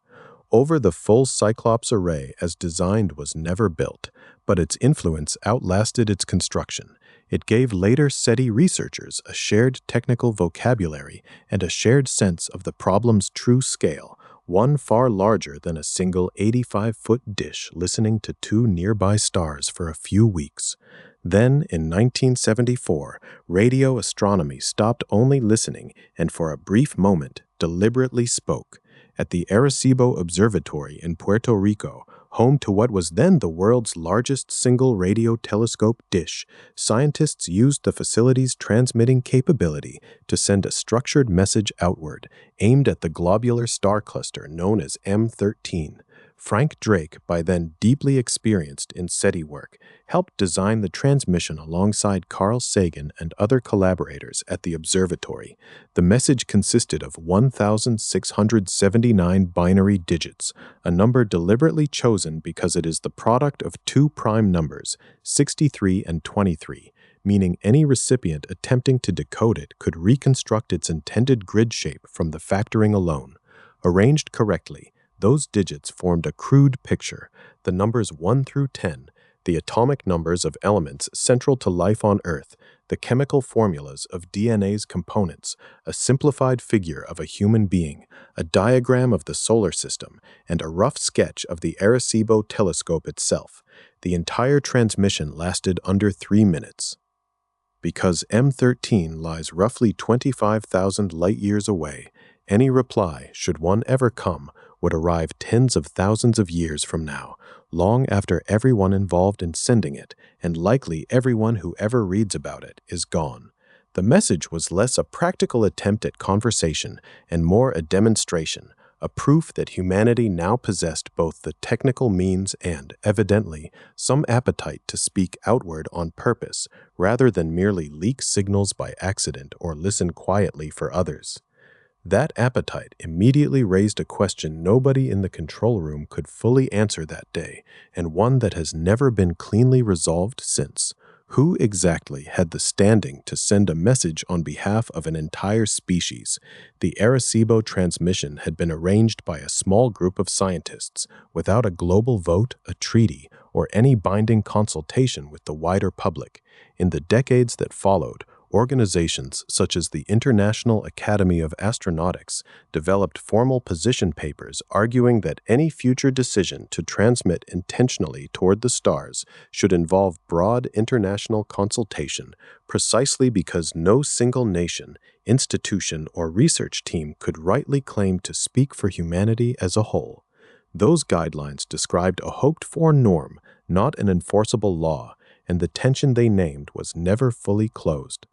Over the full Cyclops array as designed was never built, but its influence outlasted its construction. It gave later SETI researchers a shared technical vocabulary and a shared sense of the problem's true scale, one far larger than a single 85-foot dish listening to two nearby stars for a few weeks. Then, in 1974, radio astronomy stopped only listening and for a brief moment deliberately spoke. At the Arecibo Observatory in Puerto Rico, home to what was then the world's largest single radio telescope dish, scientists used the facility's transmitting capability to send a structured message outward, aimed at the globular star cluster known as M13. Frank Drake, by then deeply experienced in SETI work, helped design the transmission alongside Carl Sagan and other collaborators at the observatory. The message consisted of 1,679 binary digits, a number deliberately chosen because it is the product of two prime numbers, 63 and 23, meaning any recipient attempting to decode it could reconstruct its intended grid shape from the factoring alone. Arranged correctly, those digits formed a crude picture, the numbers 1 through 10, the atomic numbers of elements central to life on Earth, the chemical formulas of DNA's components, a simplified figure of a human being, a diagram of the solar system, and a rough sketch of the Arecibo telescope itself. The entire transmission lasted under 3 minutes. Because M13 lies roughly 25,000 light-years away, any reply, should one ever come, would arrive tens of thousands of years from now, long after everyone involved in sending it, and likely everyone who ever reads about it, is gone. The message was less a practical attempt at conversation and more a demonstration, a proof that humanity now possessed both the technical means and, evidently, some appetite to speak outward on purpose, rather than merely leak signals by accident or listen quietly for others. That appetite immediately raised a question nobody in the control room could fully answer that day, and one that has never been cleanly resolved since. Who exactly had the standing to send a message on behalf of an entire species? The Arecibo transmission had been arranged by a small group of scientists, without a global vote, a treaty, or any binding consultation with the wider public. In the decades that followed, organizations such as the International Academy of Astronautics developed formal position papers arguing that any future decision to transmit intentionally toward the stars should involve broad international consultation, precisely because no single nation, institution, or research team could rightly claim to speak for humanity as a whole. Those guidelines described a hoped-for norm, not an enforceable law, and the tension they named was never fully closed.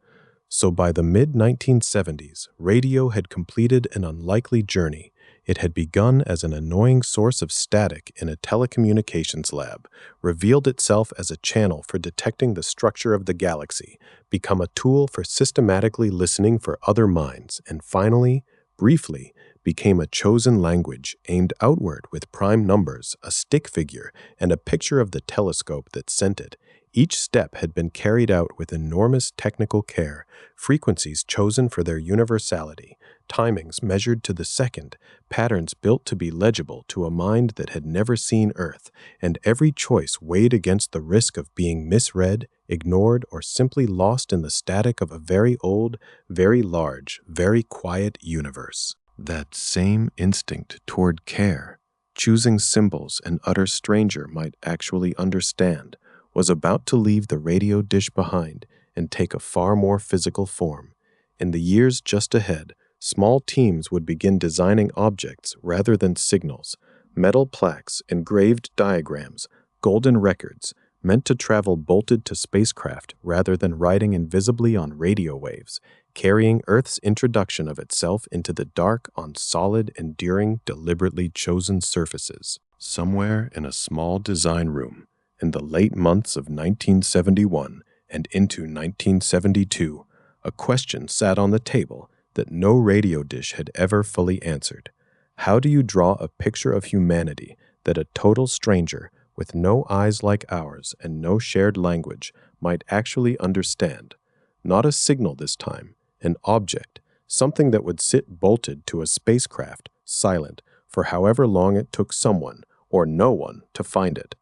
So by the mid-1970s, radio had completed an unlikely journey. It had begun as an annoying source of static in a telecommunications lab, revealed itself as a channel for detecting the structure of the galaxy, become a tool for systematically listening for other minds, and finally, briefly, became a chosen language aimed outward with prime numbers, a stick figure, and a picture of the telescope that sent it. Each step had been carried out with enormous technical care, frequencies chosen for their universality, timings measured to the second, patterns built to be legible to a mind that had never seen Earth, and every choice weighed against the risk of being misread, ignored, or simply lost in the static of a very old, very large, very quiet universe. That same instinct toward care, choosing symbols an utter stranger might actually understand, was about to leave the radio dish behind and take a far more physical form. In the years just ahead, small teams would begin designing objects rather than signals, metal plaques, engraved diagrams, golden records, meant to travel bolted to spacecraft rather than riding invisibly on radio waves, carrying Earth's introduction of itself into the dark on solid, enduring, deliberately chosen surfaces. Somewhere in a small design room, in the late months of 1971 and into 1972, a question sat on the table that no radio dish had ever fully answered. How do you draw a picture of humanity that a total stranger, with no eyes like ours and no shared language, might actually understand? Not a signal this time, an object, something that would sit bolted to a spacecraft, silent, for however long it took someone, or no one, to find it.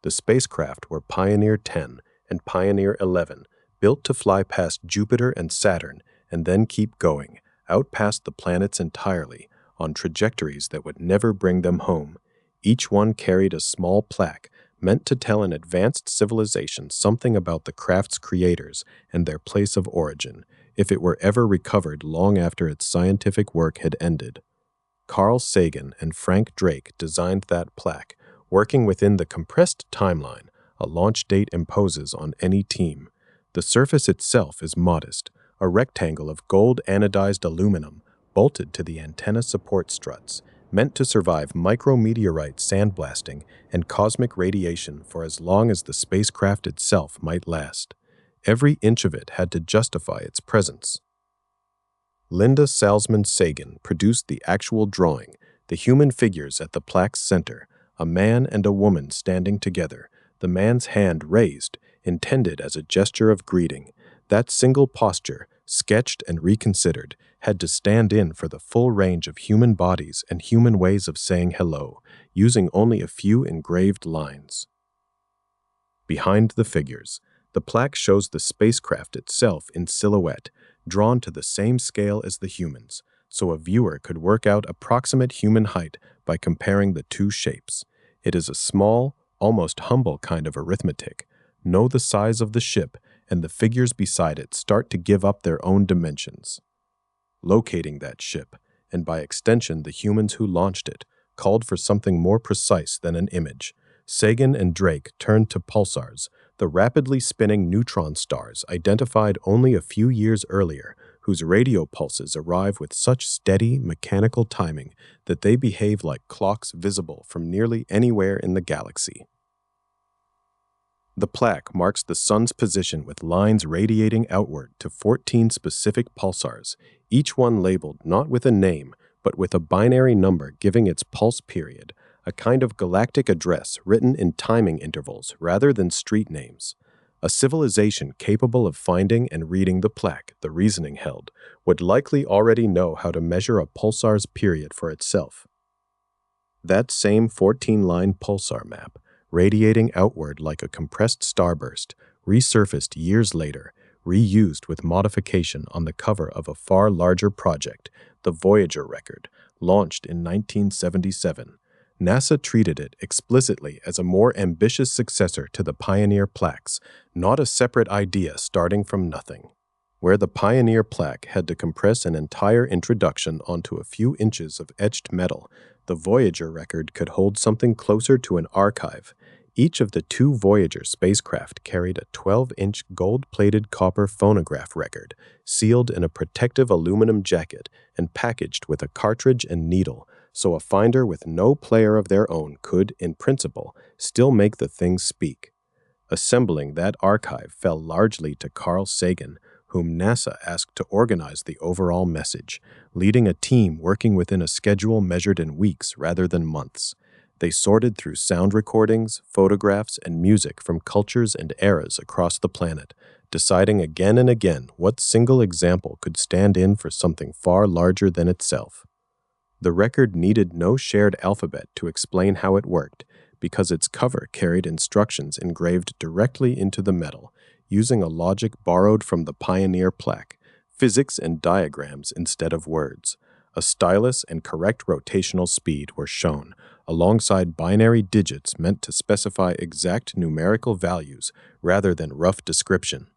The spacecraft were Pioneer 10 and Pioneer 11, built to fly past Jupiter and Saturn and then keep going, out past the planets entirely, on trajectories that would never bring them home. Each one carried a small plaque meant to tell an advanced civilization something about the craft's creators and their place of origin, if it were ever recovered long after its scientific work had ended. Carl Sagan and Frank Drake designed that plaque, working within the compressed timeline a launch date imposes on any team. The surface itself is modest, a rectangle of gold anodized aluminum bolted to the antenna support struts, meant to survive micrometeorite sandblasting and cosmic radiation for as long as the spacecraft itself might last. Every inch of it had to justify its presence. Linda Salzman Sagan produced the actual drawing, the human figures at the plaque's center, a man and a woman standing together, the man's hand raised, intended as a gesture of greeting. That single posture, sketched and reconsidered, had to stand in for the full range of human bodies and human ways of saying hello, using only a few engraved lines. Behind the figures, the plaque shows the spacecraft itself in silhouette, drawn to the same scale as the humans, so a viewer could work out approximate human height by comparing the two shapes. It is a small, almost humble kind of arithmetic. Know the size of the ship, and the figures beside it start to give up their own dimensions. Locating that ship, and by extension the humans who launched it, called for something more precise than an image. Sagan and Drake turned to pulsars, the rapidly spinning neutron stars identified only a few years earlier, whose radio pulses arrive with such steady, mechanical timing that they behave like clocks visible from nearly anywhere in the galaxy. The plaque marks the sun's position with lines radiating outward to 14 specific pulsars, each one labeled not with a name, but with a binary number giving its pulse period, a kind of galactic address written in timing intervals rather than street names. A civilization capable of finding and reading the plaque, the reasoning held, would likely already know how to measure a pulsar's period for itself. That same 14-line pulsar map, radiating outward like a compressed starburst, resurfaced years later, reused with modification on the cover of a far larger project, the Voyager record, launched in 1977. NASA treated it explicitly as a more ambitious successor to the Pioneer plaques, not a separate idea starting from nothing. Where the Pioneer plaque had to compress an entire introduction onto a few inches of etched metal, the Voyager record could hold something closer to an archive. Each of the two Voyager spacecraft carried a 12-inch gold-plated copper phonograph record, sealed in a protective aluminum jacket and packaged with a cartridge and needle, so a finder with no player of their own could, in principle, still make the thing speak. Assembling that archive fell largely to Carl Sagan, whom NASA asked to organize the overall message, leading a team working within a schedule measured in weeks rather than months. They sorted through sound recordings, photographs, and music from cultures and eras across the planet, deciding again and again what single example could stand in for something far larger than itself. The record needed no shared alphabet to explain how it worked, because its cover carried instructions engraved directly into the metal, using a logic borrowed from the pioneer plaque, physics and diagrams instead of words. A stylus and correct rotational speed were shown, alongside binary digits meant to specify exact numerical values rather than rough description.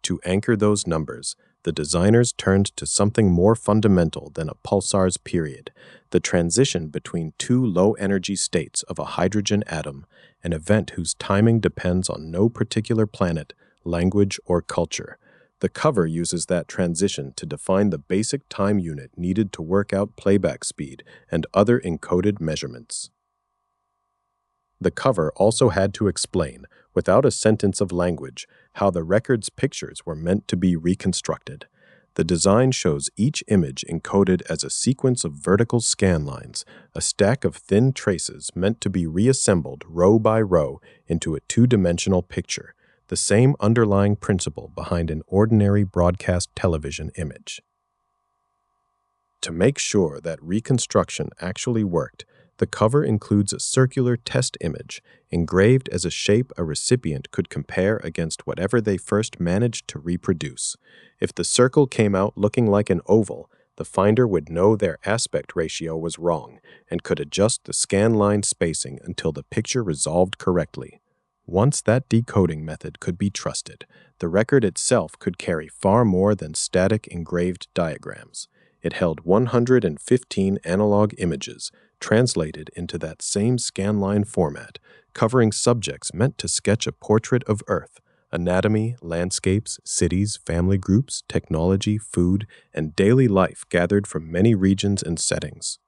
To anchor those numbers, the designers turned to something more fundamental than a pulsar's period, the transition between two low-energy states of a hydrogen atom, an event whose timing depends on no particular planet, language, or culture. The cover uses that transition to define the basic time unit needed to work out playback speed and other encoded measurements. The cover also had to explain, without a sentence of language, how the record's pictures were meant to be reconstructed. The design shows each image encoded as a sequence of vertical scan lines, a stack of thin traces meant to be reassembled row by row into a two-dimensional picture, the same underlying principle behind an ordinary broadcast television image. To make sure that reconstruction actually worked, the cover includes a circular test image, engraved as a shape a recipient could compare against whatever they first managed to reproduce. If the circle came out looking like an oval, the finder would know their aspect ratio was wrong and could adjust the scan line spacing until the picture resolved correctly. Once that decoding method could be trusted, the record itself could carry far more than static engraved diagrams. It held 115 analog images, translated into that same scanline format, covering subjects meant to sketch a portrait of Earth, anatomy, landscapes, cities, family groups, technology, food, and daily life gathered from many regions and settings.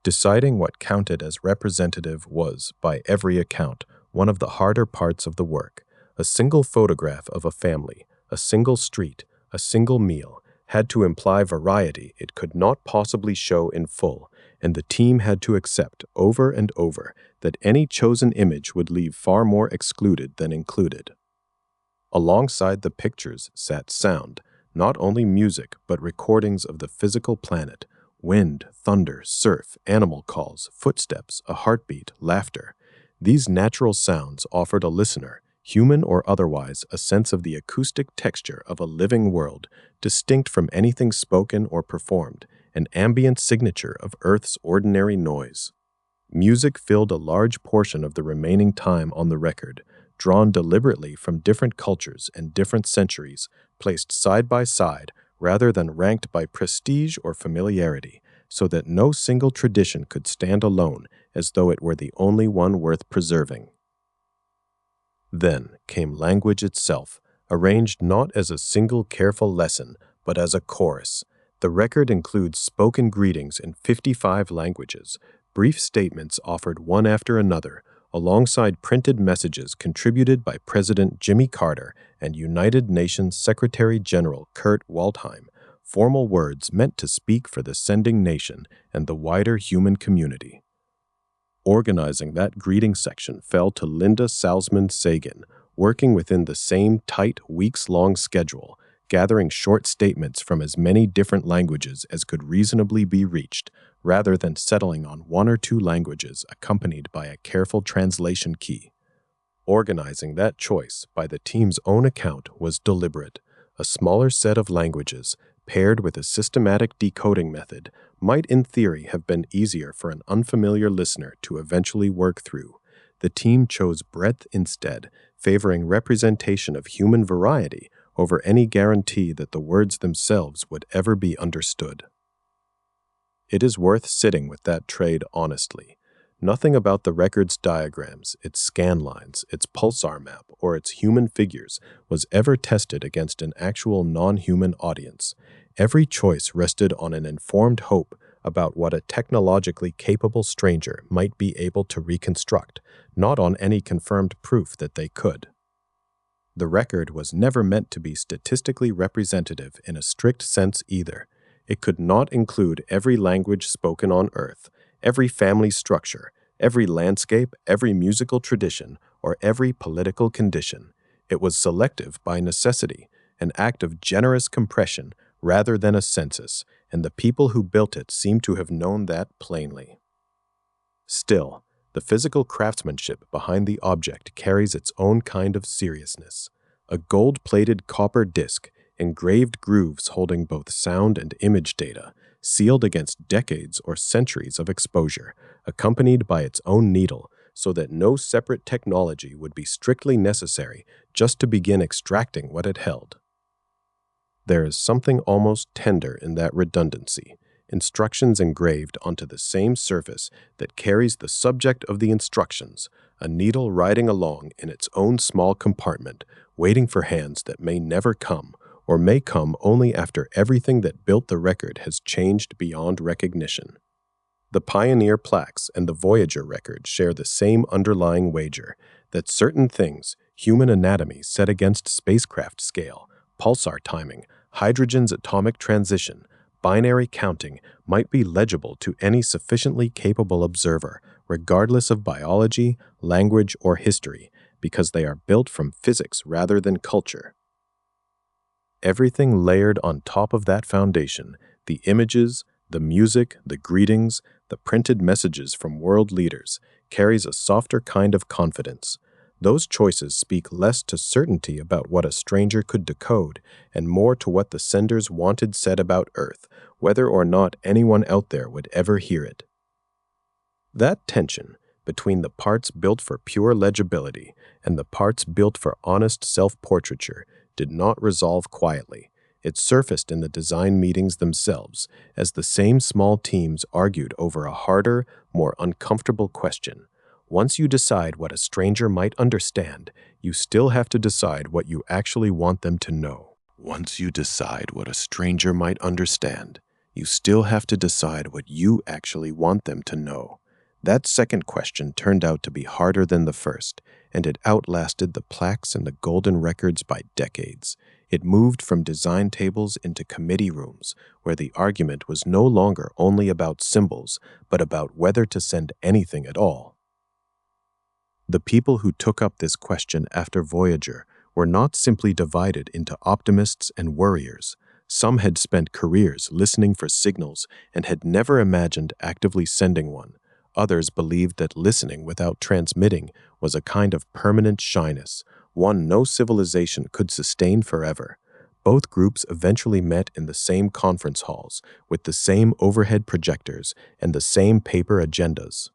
Deciding what counted as representative was, by every account, one of the harder parts of the work. A single photograph of a family, a single street, a single meal, had to imply variety it could not possibly show in full, and the team had to accept over and over that any chosen image would leave far more excluded than included. Alongside the pictures sat sound, not only music but recordings of the physical planet, wind, thunder, surf, animal calls, footsteps, a heartbeat, laughter. These natural sounds offered a listener, human or otherwise, a sense of the acoustic texture of a living world, distinct from anything spoken or performed, an ambient signature of Earth's ordinary noise. Music filled a large portion of the remaining time on the record, drawn deliberately from different cultures and different centuries, placed side by side rather than ranked by prestige or familiarity, so that no single tradition could stand alone as though it were the only one worth preserving. Then came language itself, arranged not as a single careful lesson, but as a chorus. The record includes spoken greetings in 55 languages, brief statements offered one after another, alongside printed messages contributed by President Jimmy Carter and United Nations Secretary-General Kurt Waldheim, formal words meant to speak for the sending nation and the wider human community. Organizing that greeting section fell to Linda Salzman-Sagan, working within the same tight, weeks-long schedule, gathering short statements from as many different languages as could reasonably be reached, rather than settling on one or two languages accompanied by a careful translation key. Organizing that choice, by the team's own account, was deliberate. A smaller set of languages, paired with a systematic decoding method, might in theory have been easier for an unfamiliar listener to eventually work through. The team chose breadth instead, favoring representation of human variety over any guarantee that the words themselves would ever be understood. It is worth sitting with that trade honestly. Nothing about the record's diagrams, its scan lines, its pulsar map, or its human figures was ever tested against an actual non-human audience. Every choice rested on an informed hope about what a technologically capable stranger might be able to reconstruct, not on any confirmed proof that they could. The record was never meant to be statistically representative in a strict sense either. It could not include every language spoken on Earth, every family structure, every landscape, every musical tradition, or every political condition. It was selective by necessity, an act of generous compression rather than a census, and the people who built it seem to have known that plainly. Still, the physical craftsmanship behind the object carries its own kind of seriousness. A gold-plated copper disc, engraved grooves holding both sound and image data, sealed against decades or centuries of exposure, accompanied by its own needle, so that no separate technology would be strictly necessary just to begin extracting what it held. There is something almost tender in that redundancy, instructions engraved onto the same surface that carries the subject of the instructions, a needle riding along in its own small compartment, waiting for hands that may never come, or may come only after everything that built the record has changed beyond recognition. The Pioneer Plaques and the Voyager record share the same underlying wager that certain things, human anatomy set against spacecraft scale, pulsar timing, hydrogen's atomic transition, binary counting, might be legible to any sufficiently capable observer, regardless of biology, language, or history, because they are built from physics rather than culture. Everything layered on top of that foundation, the images, the music, the greetings, the printed messages from world leaders, carries a softer kind of confidence. Those choices speak less to certainty about what a stranger could decode and more to what the senders wanted said about Earth, whether or not anyone out there would ever hear it. That tension between the parts built for pure legibility and the parts built for honest self-portraiture did not resolve quietly. It surfaced in the design meetings themselves as the same small teams argued over a harder, more uncomfortable question. Once you decide what a stranger might understand, you still have to decide what you actually want them to know. Once you decide what a stranger might understand, you still have to decide what you actually want them to know. That second question turned out to be harder than the first, and it outlasted the plaques and the golden records by decades. It moved from design tables into committee rooms, where the argument was no longer only about symbols, but about whether to send anything at all. The people who took up this question after Voyager were not simply divided into optimists and worriers. Some had spent careers listening for signals and had never imagined actively sending one. Others believed that listening without transmitting was a kind of permanent shyness, one no civilization could sustain forever. Both groups eventually met in the same conference halls, with the same overhead projectors and the same paper agendas.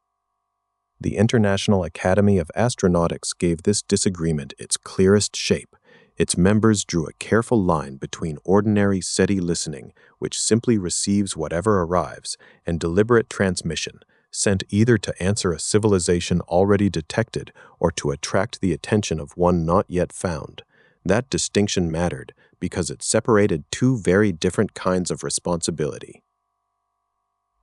The International Academy of Astronautics gave this disagreement its clearest shape. Its members drew a careful line between ordinary SETI listening, which simply receives whatever arrives, and deliberate transmission, sent either to answer a civilization already detected or to attract the attention of one not yet found. That distinction mattered because it separated two very different kinds of responsibility.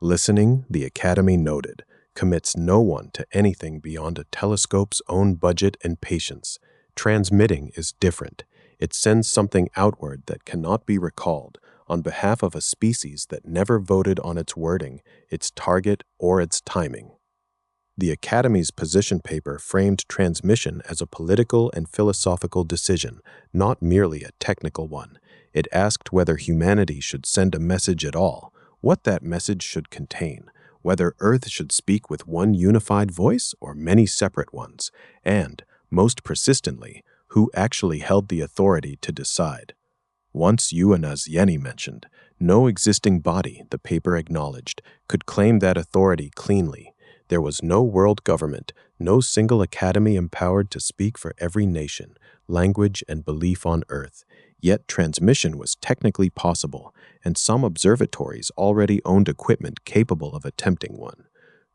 Listening, the Academy noted, commits no one to anything beyond a telescope's own budget and patience. Transmitting is different. It sends something outward that cannot be recalled, on behalf of a species that never voted on its wording, its target, or its timing. The Academy's position paper framed transmission as a political and philosophical decision, not merely a technical one. It asked whether humanity should send a message at all, what that message should contain, whether Earth should speak with one unified voice or many separate ones, and, most persistently, who actually held the authority to decide. Once Yuanaz Yeni mentioned, no existing body, the paper acknowledged, could claim that authority cleanly. There was no world government, no single academy empowered to speak for every nation, language, and belief on Earth. Yet transmission was technically possible, and some observatories already owned equipment capable of attempting one.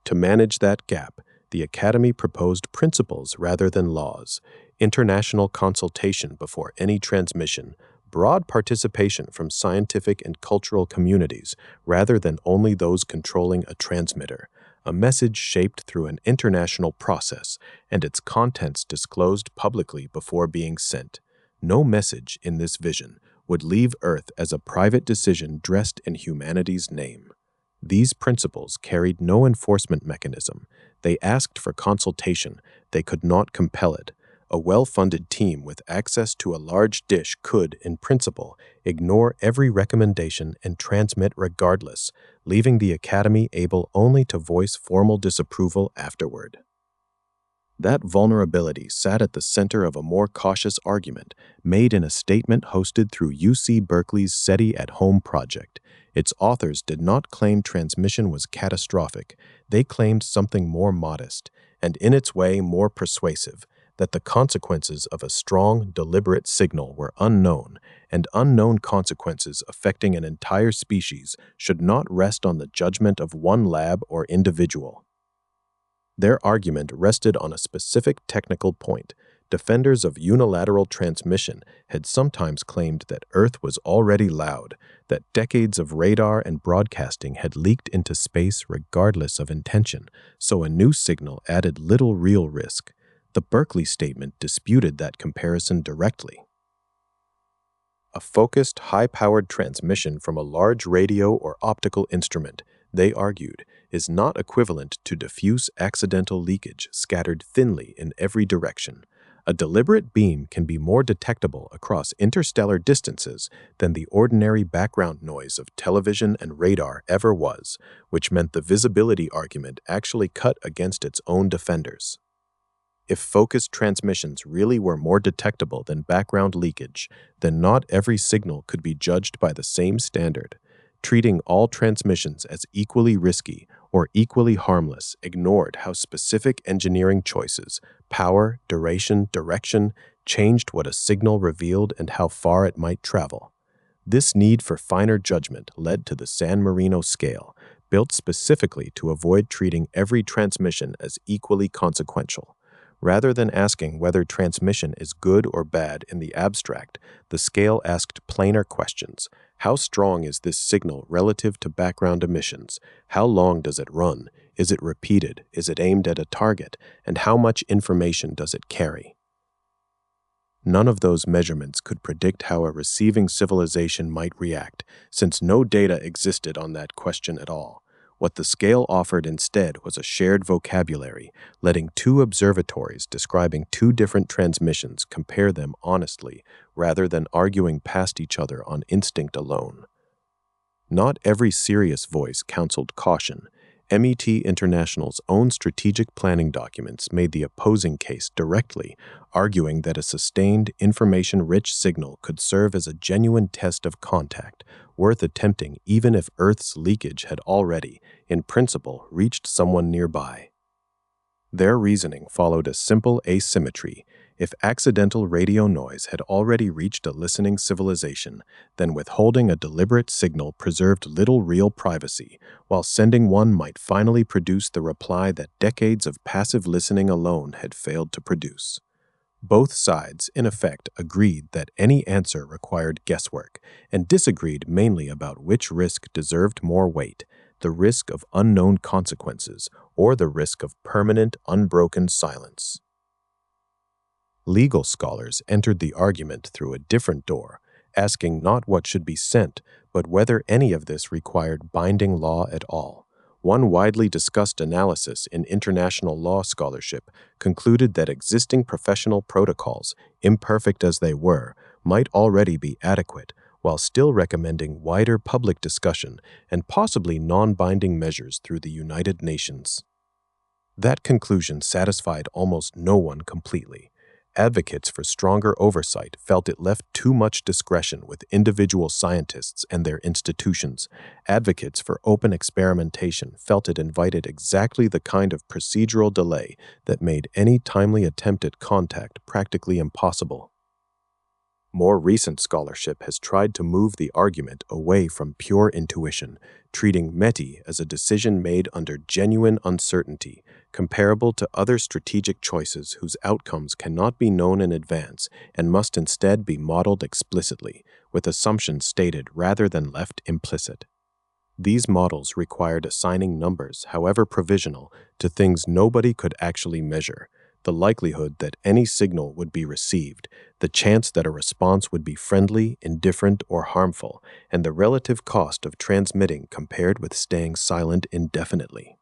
To manage that gap, the Academy proposed principles rather than laws, international consultation before any transmission, broad participation from scientific and cultural communities rather than only those controlling a transmitter, a message shaped through an international process and its contents disclosed publicly before being sent. No message in this vision would leave Earth as a private decision dressed in humanity's name. These principles carried no enforcement mechanism. They asked for consultation. They could not compel it. A well-funded team with access to a large dish could, in principle, ignore every recommendation and transmit regardless, leaving the Academy able only to voice formal disapproval afterward. That vulnerability sat at the center of a more cautious argument made in a statement hosted through UC Berkeley's SETI at Home project. Its authors did not claim transmission was catastrophic. They claimed something more modest, and in its way more persuasive, that the consequences of a strong, deliberate signal were unknown, and unknown consequences affecting an entire species should not rest on the judgment of one lab or individual. Their argument rested on a specific technical point. Defenders of unilateral transmission had sometimes claimed that Earth was already loud, that decades of radar and broadcasting had leaked into space regardless of intention, so a new signal added little real risk. The Berkeley statement disputed that comparison directly. A focused, high-powered transmission from a large radio or optical instrument, they argued, is not equivalent to diffuse accidental leakage scattered thinly in every direction. A deliberate beam can be more detectable across interstellar distances than the ordinary background noise of television and radar ever was, which meant the visibility argument actually cut against its own defenders. If focused transmissions really were more detectable than background leakage, then not every signal could be judged by the same standard. Treating all transmissions as equally risky or equally harmless ignored how specific engineering choices, power, duration, direction, changed what a signal revealed and how far it might travel. This need for finer judgment led to the San Marino scale, built specifically to avoid treating every transmission as equally consequential. Rather than asking whether transmission is good or bad in the abstract, the scale asked plainer questions. How strong is this signal relative to background emissions? How long does it run? Is it repeated? Is it aimed at a target? And how much information does it carry? None of those measurements could predict how a receiving civilization might react, since no data existed on that question at all. What the scale offered instead was a shared vocabulary, letting two observatories describing two different transmissions compare them honestly, rather than arguing past each other on instinct alone. Not every serious voice counseled caution. MET International's own strategic planning documents made the opposing case directly, arguing that a sustained, information-rich signal could serve as a genuine test of contact, worth attempting even if Earth's leakage had already, in principle, reached someone nearby. Their reasoning followed a simple asymmetry. If accidental radio noise had already reached a listening civilization, then withholding a deliberate signal preserved little real privacy, while sending one might finally produce the reply that decades of passive listening alone had failed to produce. Both sides, in effect, agreed that any answer required guesswork, and disagreed mainly about which risk deserved more weight, the risk of unknown consequences or the risk of permanent, unbroken silence. Legal scholars entered the argument through a different door, asking not what should be sent, but whether any of this required binding law at all. One widely discussed analysis in international law scholarship concluded that existing professional protocols, imperfect as they were, might already be adequate, while still recommending wider public discussion and possibly non-binding measures through the United Nations. That conclusion satisfied almost no one completely. Advocates for stronger oversight felt it left too much discretion with individual scientists and their institutions. Advocates for open experimentation felt it invited exactly the kind of procedural delay that made any timely attempt at contact practically impossible. More recent scholarship has tried to move the argument away from pure intuition, treating METI as a decision made under genuine uncertainty, comparable to other strategic choices whose outcomes cannot be known in advance and must instead be modeled explicitly, with assumptions stated rather than left implicit. These models required assigning numbers, however provisional, to things nobody could actually measure: the likelihood that any signal would be received, the chance that a response would be friendly, indifferent, or harmful, and the relative cost of transmitting compared with staying silent indefinitely.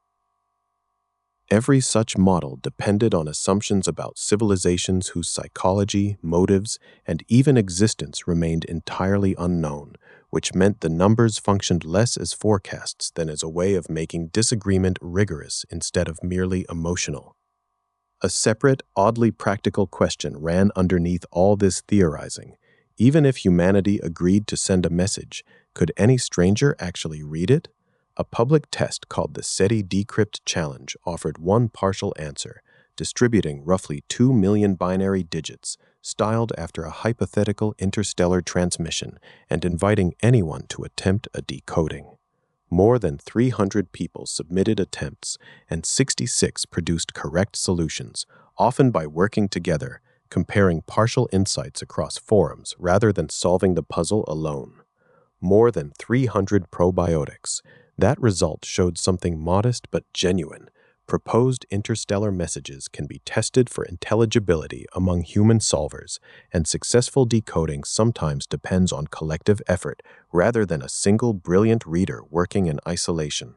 Every such model depended on assumptions about civilizations whose psychology, motives, and even existence remained entirely unknown, which meant the numbers functioned less as forecasts than as a way of making disagreement rigorous instead of merely emotional. A separate, oddly practical question ran underneath all this theorizing. Even if humanity agreed to send a message, could any stranger actually read it? A public test called the SETI Decrypt Challenge offered one partial answer, distributing roughly 2 million binary digits, styled after a hypothetical interstellar transmission, and inviting anyone to attempt a decoding. More than 300 people submitted attempts, and 66 produced correct solutions, often by working together, comparing partial insights across forums rather than solving the puzzle alone. More than 300 probiotics. That result showed something modest but genuine. Proposed interstellar messages can be tested for intelligibility among human solvers, and successful decoding sometimes depends on collective effort rather than a single brilliant reader working in isolation.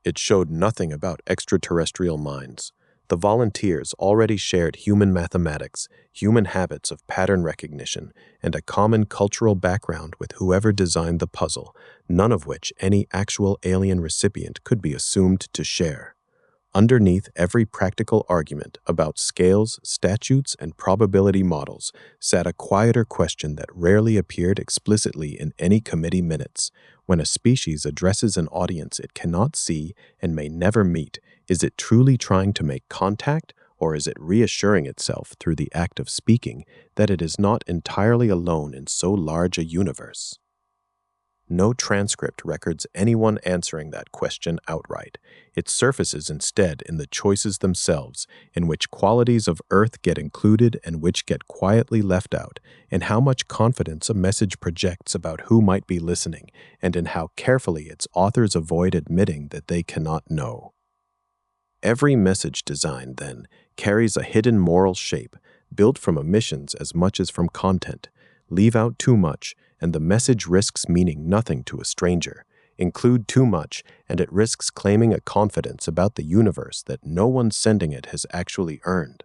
It showed nothing about extraterrestrial minds. The volunteers already shared human mathematics, human habits of pattern recognition, and a common cultural background with whoever designed the puzzle, none of which any actual alien recipient could be assumed to share. Underneath every practical argument about scales, statutes, and probability models sat a quieter question that rarely appeared explicitly in any committee minutes. When a species addresses an audience it cannot see and may never meet, is it truly trying to make contact, or is it reassuring itself through the act of speaking that it is not entirely alone in so large a universe? No transcript records anyone answering that question outright. It surfaces instead in the choices themselves, in which qualities of Earth get included and which get quietly left out, in how much confidence a message projects about who might be listening, and in how carefully its authors avoid admitting that they cannot know. Every message design, then, carries a hidden moral shape, built from omissions as much as from content. Leave out too much, and the message risks meaning nothing to a stranger. Include too much, and it risks claiming a confidence about the universe that no one sending it has actually earned.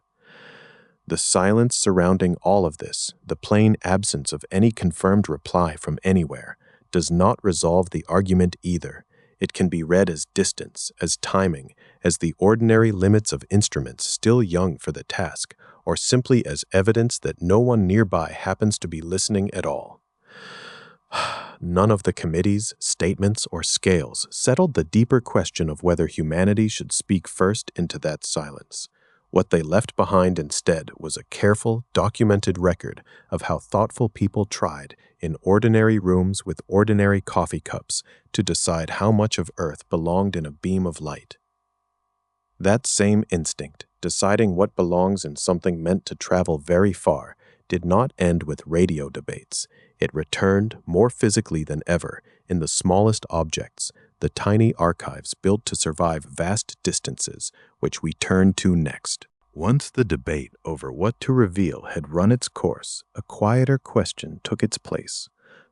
The silence surrounding all of this, the plain absence of any confirmed reply from anywhere, does not resolve the argument either. It can be read as distance, as timing, as the ordinary limits of instruments still young for the task, or simply as evidence that no one nearby happens to be listening at all. None of the committees, statements, or scales settled the deeper question of whether humanity should speak first into that silence. What they left behind instead was a careful, documented record of how thoughtful people tried, in ordinary rooms with ordinary coffee cups, to decide how much of Earth belonged in a beam of light. That same instinct, deciding what belongs in something meant to travel very far, did not end with radio debates. It returned, more physically than ever, in the smallest objects, the tiny archives built to survive vast distances, which we turn to next. Once the debate over what to reveal had run its course, a quieter question took its place.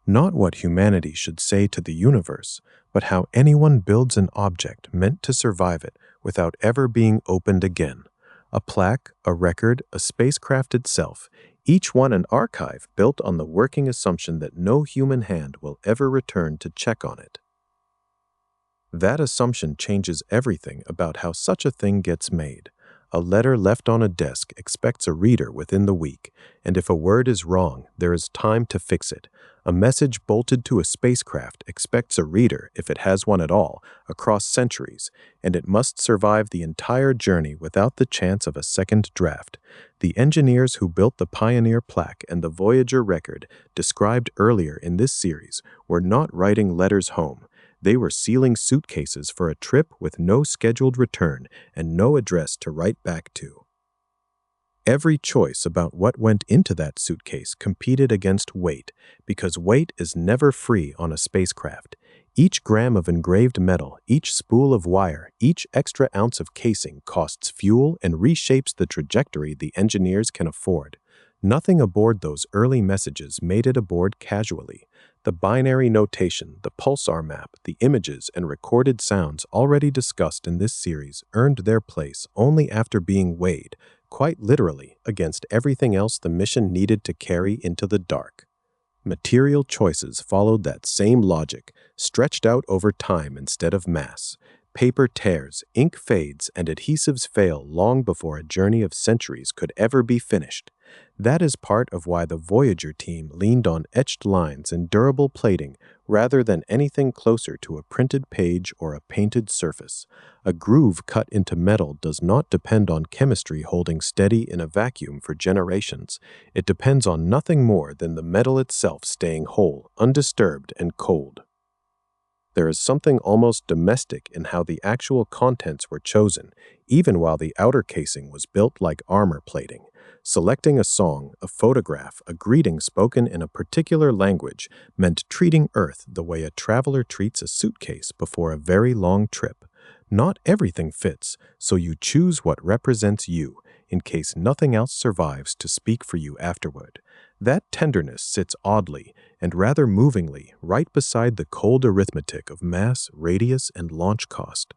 Not what humanity should say to the universe, but how anyone builds an object meant to survive it without ever being opened again. A plaque, a record, a spacecraft itself, each one an archive built on the working assumption that no human hand will ever return to check on it. That assumption changes everything about how such a thing gets made. A letter left on a desk expects a reader within the week, and if a word is wrong, there is time to fix it. A message bolted to a spacecraft expects a reader, if it has one at all, across centuries, and it must survive the entire journey without the chance of a second draft. The engineers who built the Pioneer plaque and the Voyager record, described earlier in this series, were not writing letters home. They were sealing suitcases for a trip with no scheduled return and no address to write back to. Every choice about what went into that suitcase competed against weight, because weight is never free on a spacecraft. Each gram of engraved metal, each spool of wire, each extra ounce of casing costs fuel and reshapes the trajectory the engineers can afford. Nothing aboard those early messages made it aboard casually. The binary notation, the pulsar map, the images and recorded sounds already discussed in this series earned their place only after being weighed, quite literally, against everything else the mission needed to carry into the dark. Material choices followed that same logic, stretched out over time instead of mass. Paper tears, ink fades, and adhesives fail long before a journey of centuries could ever be finished. That is part of why the Voyager team leaned on etched lines and durable plating rather than anything closer to a printed page or a painted surface. A groove cut into metal does not depend on chemistry holding steady in a vacuum for generations. It depends on nothing more than the metal itself staying whole, undisturbed, and cold. There is something almost domestic in how the actual contents were chosen, even while the outer casing was built like armor plating. Selecting a song, a photograph, a greeting spoken in a particular language meant treating Earth the way a traveler treats a suitcase before a very long trip. Not everything fits, so you choose what represents you, in case nothing else survives to speak for you afterward. That tenderness sits oddly and rather movingly right beside the cold arithmetic of mass, radius, and launch cost.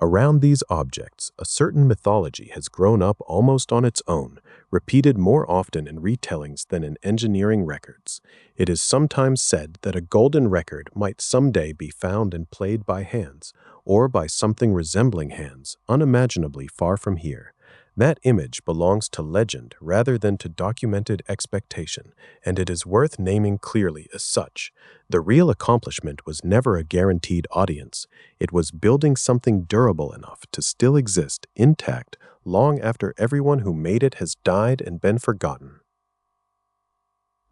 Around these objects, a certain mythology has grown up almost on its own, repeated more often in retellings than in engineering records. It is sometimes said that a golden record might someday be found and played by hands, or by something resembling hands, unimaginably far from here. That image belongs to legend rather than to documented expectation, and it is worth naming clearly as such. The real accomplishment was never a guaranteed audience. It was building something durable enough to still exist intact long after everyone who made it has died and been forgotten.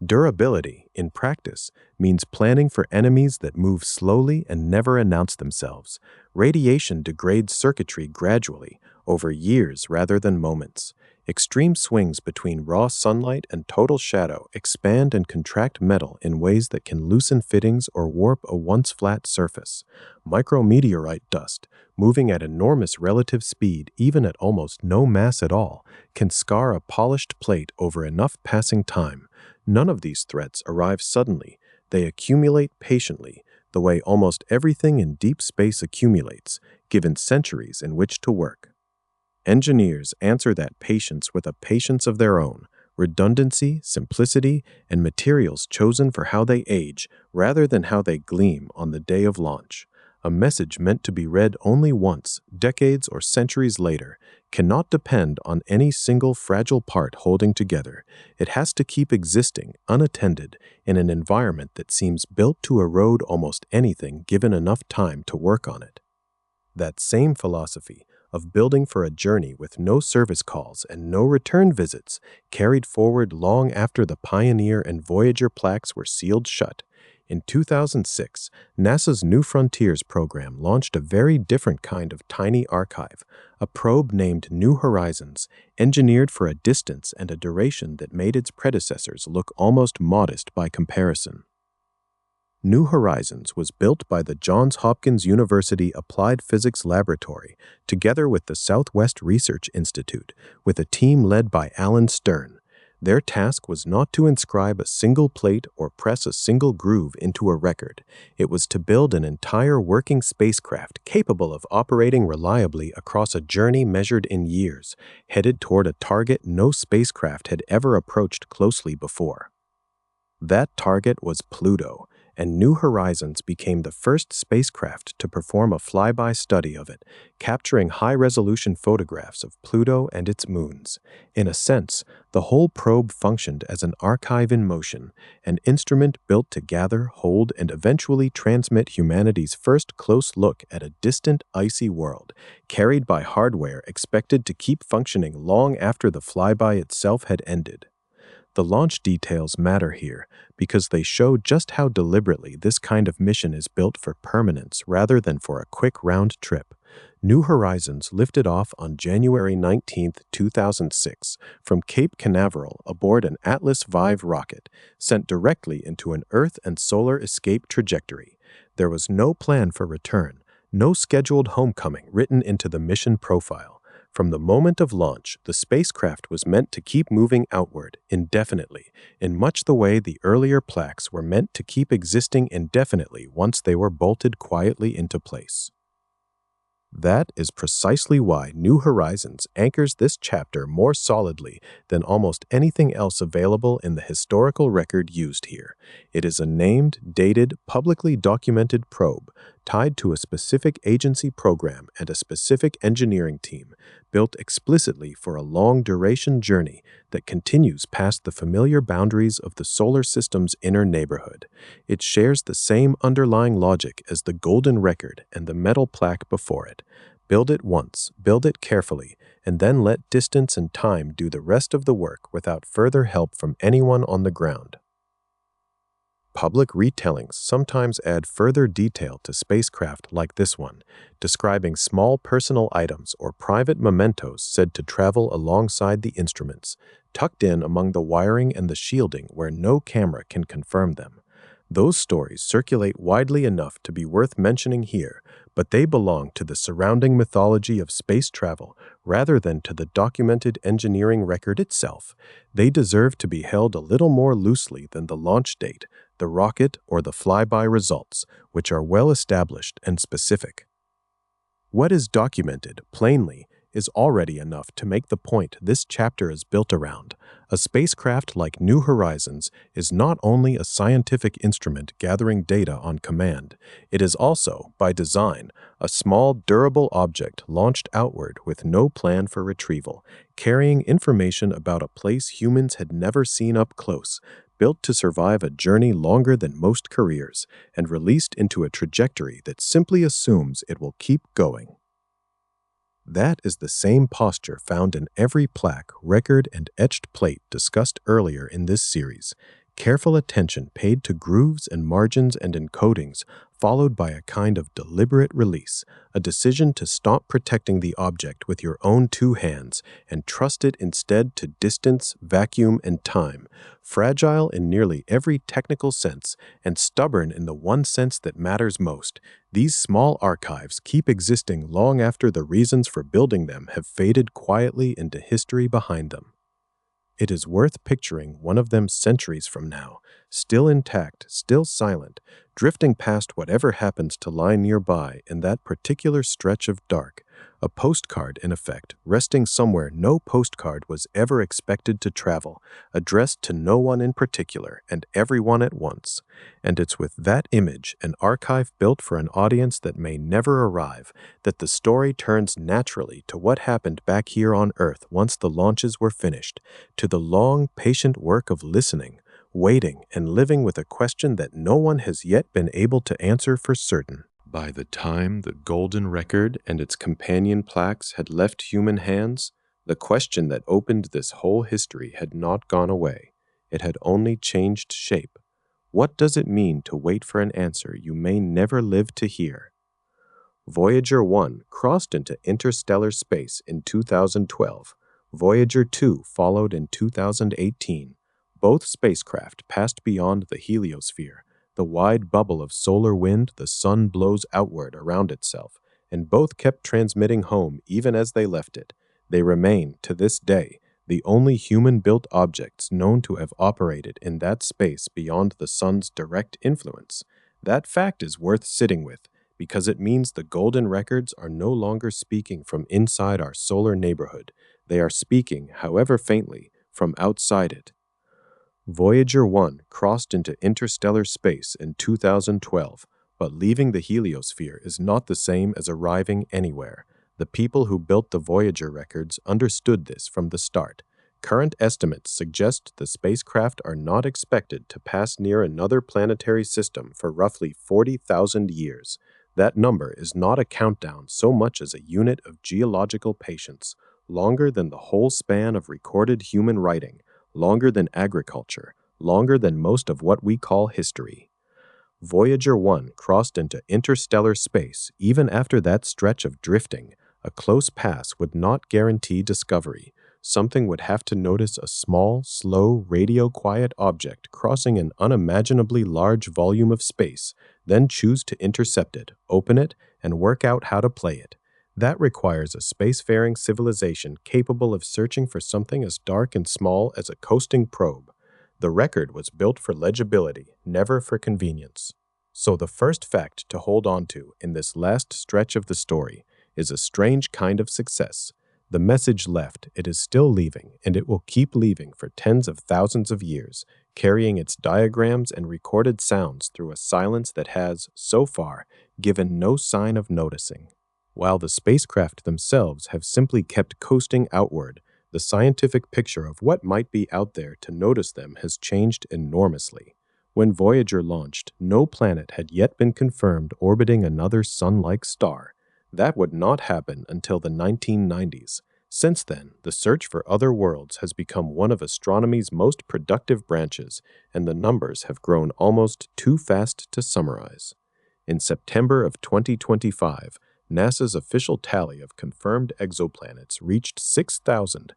Durability, in practice, means planning for enemies that move slowly and never announce themselves. Radiation degrades circuitry gradually, over years rather than moments. Extreme swings between raw sunlight and total shadow expand and contract metal in ways that can loosen fittings or warp a once flat surface. Micrometeorite dust, moving at enormous relative speed even at almost no mass at all, can scar a polished plate over enough passing time. None of these threats arrive suddenly. They accumulate patiently, the way almost everything in deep space accumulates, given centuries in which to work. Engineers answer that patience with a patience of their own, redundancy, simplicity, and materials chosen for how they age rather than how they gleam on the day of launch. A message meant to be read only once, decades or centuries later, cannot depend on any single fragile part holding together. It has to keep existing, unattended, in an environment that seems built to erode almost anything given enough time to work on it. That same philosophy of building for a journey with no service calls and no return visits carried forward long after the Pioneer and Voyager plaques were sealed shut. In 2006, NASA's New Frontiers program launched a very different kind of tiny archive, a probe named New Horizons, engineered for a distance and a duration that made its predecessors look almost modest by comparison. New Horizons was built by the Johns Hopkins University Applied Physics Laboratory, together with the Southwest Research Institute, with a team led by Alan Stern. Their task was not to inscribe a single plate or press a single groove into a record. It was to build an entire working spacecraft capable of operating reliably across a journey measured in years, headed toward a target no spacecraft had ever approached closely before. That target was Pluto, and New Horizons became the first spacecraft to perform a flyby study of it, capturing high-resolution photographs of Pluto and its moons. In a sense, the whole probe functioned as an archive in motion, an instrument built to gather, hold, and eventually transmit humanity's first close look at a distant, icy world, carried by hardware expected to keep functioning long after the flyby itself had ended. The launch details matter here because they show just how deliberately this kind of mission is built for permanence rather than for a quick round trip. New Horizons lifted off on January 19, 2006, from Cape Canaveral aboard an Atlas V rocket, sent directly into an Earth and solar escape trajectory. There was no plan for return, no scheduled homecoming written into the mission profile. From the moment of launch, the spacecraft was meant to keep moving outward indefinitely, in much the way the earlier Plaques were meant to keep existing indefinitely once they were bolted quietly into place. That is precisely why New Horizons anchors this chapter more solidly than almost anything else available in the historical record used here. It is a named, dated, publicly documented probe tied to a specific agency program and a specific engineering team, built explicitly for a long-duration journey that continues past the familiar boundaries of the solar system's inner neighborhood. It shares the same underlying logic as the golden record and the metal plaque before it. Build it once, build it carefully, and then let distance and time do the rest of the work without further help from anyone on the ground. Public retellings sometimes add further detail to spacecraft like this one, describing small personal items or private mementos said to travel alongside the instruments, tucked in among the wiring and the shielding where no camera can confirm them. Those stories circulate widely enough to be worth mentioning here, but they belong to the surrounding mythology of space travel rather than to the documented engineering record itself. They deserve to be held a little more loosely than the launch date, the rocket, or the flyby results, which are well established and specific. What is documented, plainly, is already enough to make the point this chapter is built around. A spacecraft like New Horizons is not only a scientific instrument gathering data on command, it is also, by design, a small, durable object launched outward with no plan for retrieval, carrying information about a place humans had never seen up close, built to survive a journey longer than most careers, and released into a trajectory that simply assumes it will keep going. That is the same posture found in every plaque, record, and etched plate discussed earlier in this series. Careful attention paid to grooves and margins and encodings, followed by a kind of deliberate release, a decision to stop protecting the object with your own two hands and trust it instead to distance, vacuum, and time, fragile in nearly every technical sense and stubborn in the one sense that matters most. These small archives keep existing long after the reasons for building them have faded quietly into history behind them. It is worth picturing one of them centuries from now, still intact, still silent, drifting past whatever happens to lie nearby in that particular stretch of dark, a postcard in effect, resting somewhere no postcard was ever expected to travel, addressed to no one in particular and everyone at once. And it's with that image, an archive built for an audience that may never arrive, that the story turns naturally to what happened back here on Earth once the launches were finished, to the long, patient work of listening, waiting, and living with a question that no one has yet been able to answer for certain. By the time the golden record and its companion plaques had left human hands, the question that opened this whole history had not gone away. It had only changed shape. What does it mean to wait for an answer you may never live to hear? Voyager 1 crossed into interstellar space in 2012. Voyager 2 followed in 2018. Both spacecraft passed beyond the heliosphere, the wide bubble of solar wind the sun blows outward around itself, and both kept transmitting home even as they left it. They remain, to this day, the only human-built objects known to have operated in that space beyond the sun's direct influence. That fact is worth sitting with, because it means the golden records are no longer speaking from inside our solar neighborhood. They are speaking, however faintly, from outside it. Voyager 1 crossed into interstellar space in 2012, but leaving the heliosphere is not the same as arriving anywhere. The people who built the Voyager records understood this from the start. Current estimates suggest the spacecraft are not expected to pass near another planetary system for roughly 40,000 years. That number is not a countdown so much as a unit of geological patience, longer than the whole span of recorded human writing, longer than agriculture, longer than most of what we call history. Voyager 1 crossed into interstellar space even after that stretch of drifting. A close pass would not guarantee discovery. Something would have to notice a small, slow, radio-quiet object crossing an unimaginably large volume of space, then choose to intercept it, open it, and work out how to play it. That requires a spacefaring civilization capable of searching for something as dark and small as a coasting probe. The record was built for legibility, never for convenience. So the first fact to hold on to in this last stretch of the story is a strange kind of success. The message left, it is still leaving, and it will keep leaving for tens of thousands of years, carrying its diagrams and recorded sounds through a silence that has, so far, given no sign of noticing. While the spacecraft themselves have simply kept coasting outward, the scientific picture of what might be out there to notice them has changed enormously. When Voyager launched, no planet had yet been confirmed orbiting another sun-like star. That would not happen until the 1990s. Since then, the search for other worlds has become one of astronomy's most productive branches, and the numbers have grown almost too fast to summarize. In September of 2025, NASA's official tally of confirmed exoplanets reached 6,000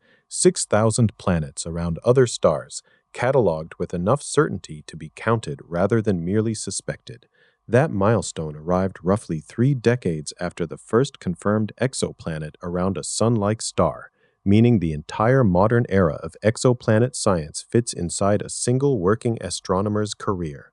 planets around other stars, cataloged with enough certainty to be counted rather than merely suspected. That milestone arrived roughly 3 decades after the first confirmed exoplanet around a sun-like star, meaning the entire modern era of exoplanet science fits inside a single working astronomer's career.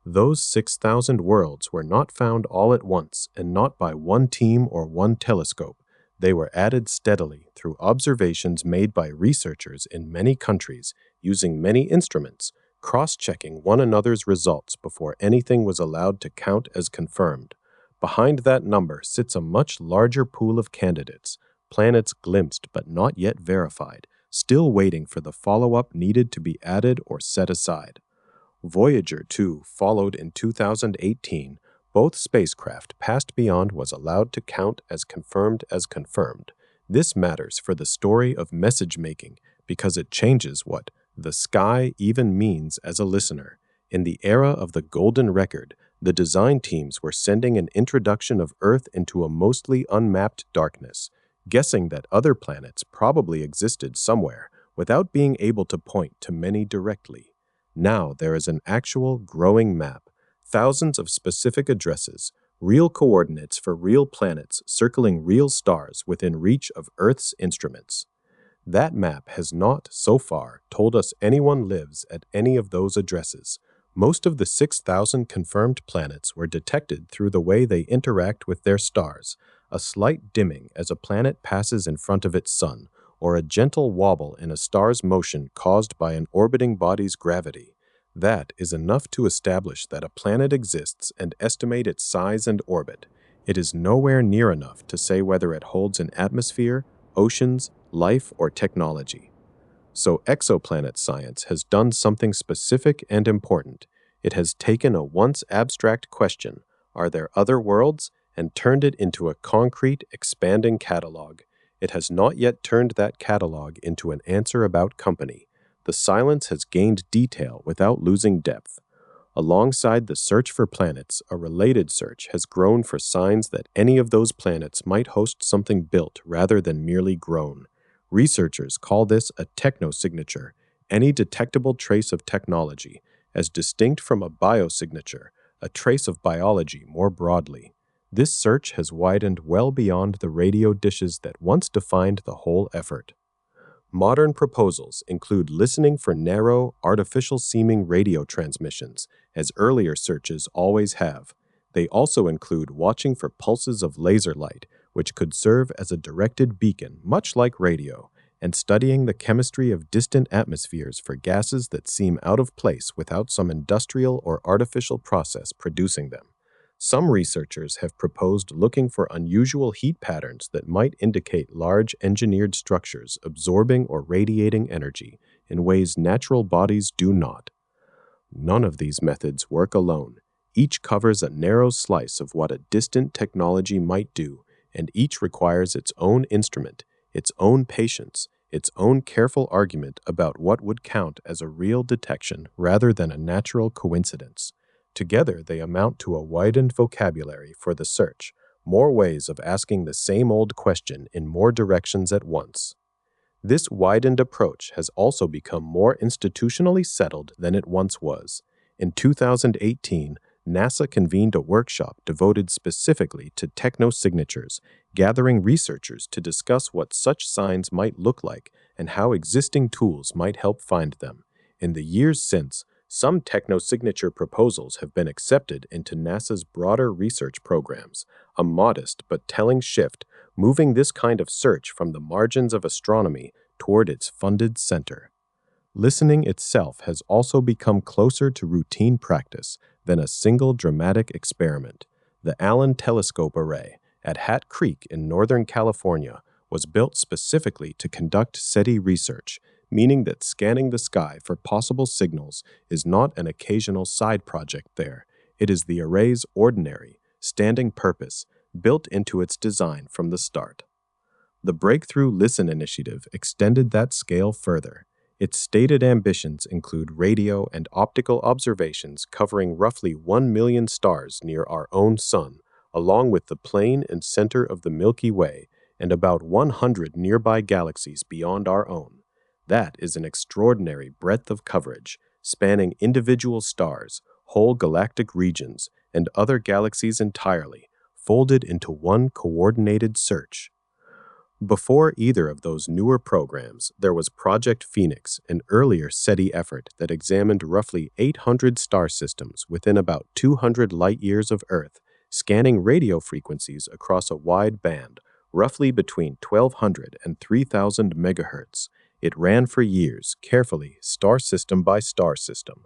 Those 6,000 worlds were not found all at once and not by one team or one telescope. They were added steadily through observations made by researchers in many countries using many instruments, cross-checking one another's results before anything was allowed to count as confirmed. Behind that number sits a much larger pool of candidates, planets glimpsed but not yet verified, still waiting for the follow-up needed to be added or set aside. Voyager 2 followed in 2018. Both spacecraft passed beyond was allowed to count as confirmed as confirmed. This matters for the story of message-making because it changes what the sky even means as a listener. In the era of the golden record, the design teams were sending an introduction of Earth into a mostly unmapped darkness, guessing that other planets probably existed somewhere without being able to point to many directly. Now there is an actual growing map, thousands of specific addresses, real coordinates for real planets circling real stars within reach of Earth's instruments. That map has not, so far, told us anyone lives at any of those addresses. Most of the 6,000 confirmed planets were detected through the way they interact with their stars, a slight dimming as a planet passes in front of its sun, or a gentle wobble in a star's motion caused by an orbiting body's gravity. That is enough to establish that a planet exists and estimate its size and orbit. It is nowhere near enough to say whether it holds an atmosphere, oceans, life, or technology. So exoplanet science has done something specific and important. It has taken a once abstract question, are there other worlds, and turned it into a concrete, expanding catalog. It has not yet turned that catalog into an answer about company. The silence has gained detail without losing depth. Alongside the search for planets, a related search has grown for signs that any of those planets might host something built rather than merely grown. Researchers call this a technosignature, any detectable trace of technology, as distinct from a biosignature, a trace of biology more broadly. This search has widened well beyond the radio dishes that once defined the whole effort. Modern proposals include listening for narrow, artificial-seeming radio transmissions, as earlier searches always have. They also include watching for pulses of laser light, which could serve as a directed beacon, much like radio, and studying the chemistry of distant atmospheres for gases that seem out of place without some industrial or artificial process producing them. Some researchers have proposed looking for unusual heat patterns that might indicate large engineered structures absorbing or radiating energy in ways natural bodies do not. None of these methods work alone. Each covers a narrow slice of what a distant technology might do, and each requires its own instrument, its own patience, its own careful argument about what would count as a real detection rather than a natural coincidence. Together, they amount to a widened vocabulary for the search, more ways of asking the same old question in more directions at once. This widened approach has also become more institutionally settled than it once was. In 2018, NASA convened a workshop devoted specifically to technosignatures, gathering researchers to discuss what such signs might look like and how existing tools might help find them. In the years since, some technosignature proposals have been accepted into NASA's broader research programs, a modest but telling shift, moving this kind of search from the margins of astronomy toward its funded center. Listening itself has also become closer to routine practice than a single dramatic experiment. The Allen Telescope Array at Hat Creek in Northern California was built specifically to conduct SETI research, meaning that scanning the sky for possible signals is not an occasional side project there. It is the array's ordinary, standing purpose, built into its design from the start. The Breakthrough Listen initiative extended that scale further. Its stated ambitions include radio and optical observations covering roughly 1 million stars near our own sun, along with the plane and center of the Milky Way and about 100 nearby galaxies beyond our own. That is an extraordinary breadth of coverage, spanning individual stars, whole galactic regions, and other galaxies entirely, folded into one coordinated search. Before either of those newer programs, there was Project Phoenix, an earlier SETI effort that examined roughly 800 star systems within about 200 light-years of Earth, scanning radio frequencies across a wide band, roughly between 1200 and 3000 megahertz. It ran for years, carefully, star system by star system.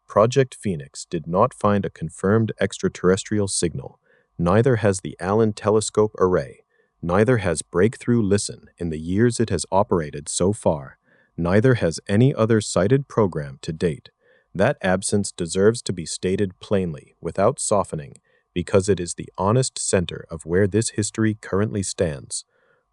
Project Phoenix did not find a confirmed extraterrestrial signal. Neither has the Allen Telescope Array. Neither has Breakthrough Listen in the years it has operated so far. Neither has any other cited program to date. That absence deserves to be stated plainly, without softening, because it is the honest center of where this history currently stands.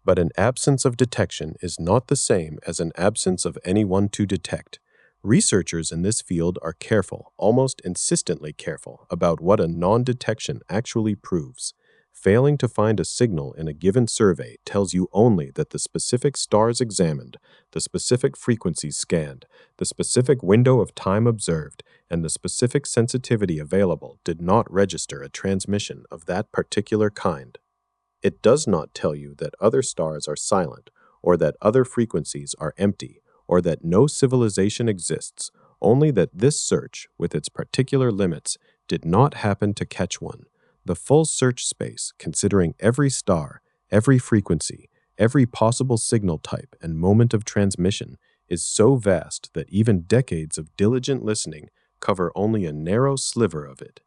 But an absence of detection is not the same as an absence of anyone to detect. Researchers in this field are careful, almost insistently careful, about what a non-detection actually proves. Failing to find a signal in a given survey tells you only that the specific stars examined, the specific frequencies scanned, the specific window of time observed, and the specific sensitivity available did not register a transmission of that particular kind. It does not tell you that other stars are silent, or that other frequencies are empty, or that no civilization exists, only that this search, with its particular limits, did not happen to catch one. The full search space, considering every star, every frequency, every possible signal type and moment of transmission, is so vast that even decades of diligent listening cover only a narrow sliver of it.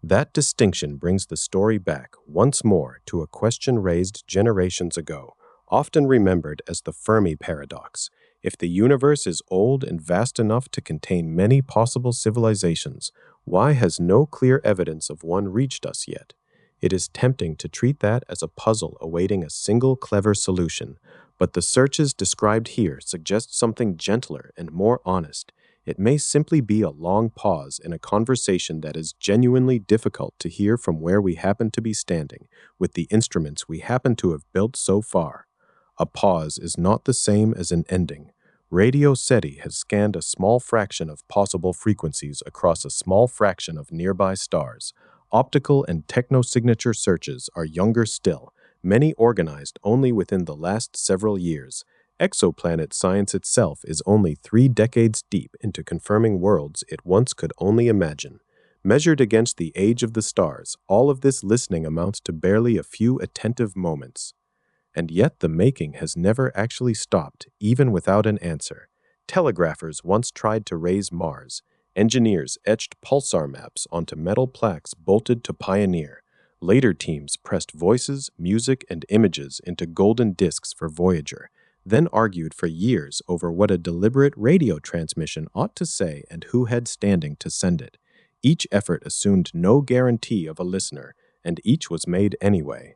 That distinction brings the story back, once more, to a question raised generations ago, often remembered as the Fermi paradox. If the universe is old and vast enough to contain many possible civilizations, why has no clear evidence of one reached us yet? It is tempting to treat that as a puzzle awaiting a single clever solution, but the searches described here suggest something gentler and more honest. It may simply be a long pause in a conversation that is genuinely difficult to hear from where we happen to be standing, with the instruments we happen to have built so far. A pause is not the same as an ending. Radio SETI has scanned a small fraction of possible frequencies across a small fraction of nearby stars. Optical and technosignature searches are younger still, many organized only within the last several years. Exoplanet science itself is only 3 decades deep into confirming worlds it once could only imagine. Measured against the age of the stars, all of this listening amounts to barely a few attentive moments. And yet the making has never actually stopped, even without an answer. Telegraphers once tried to raise Mars. Engineers etched pulsar maps onto metal plaques bolted to Pioneer. Later teams pressed voices, music, and images into golden discs for Voyager, then argued for years over what a deliberate radio transmission ought to say and who had standing to send it. Each effort assumed no guarantee of a listener, and each was made anyway.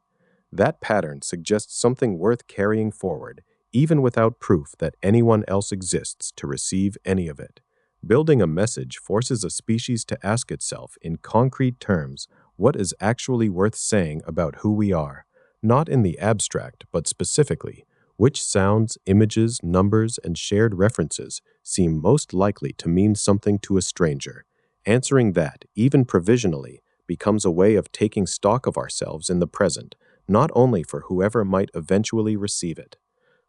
That pattern suggests something worth carrying forward, even without proof that anyone else exists to receive any of it. Building a message forces a species to ask itself in concrete terms what is actually worth saying about who we are, not in the abstract, but specifically, which sounds, images, numbers, and shared references seem most likely to mean something to a stranger. Answering that, even provisionally, becomes a way of taking stock of ourselves in the present, not only for whoever might eventually receive it.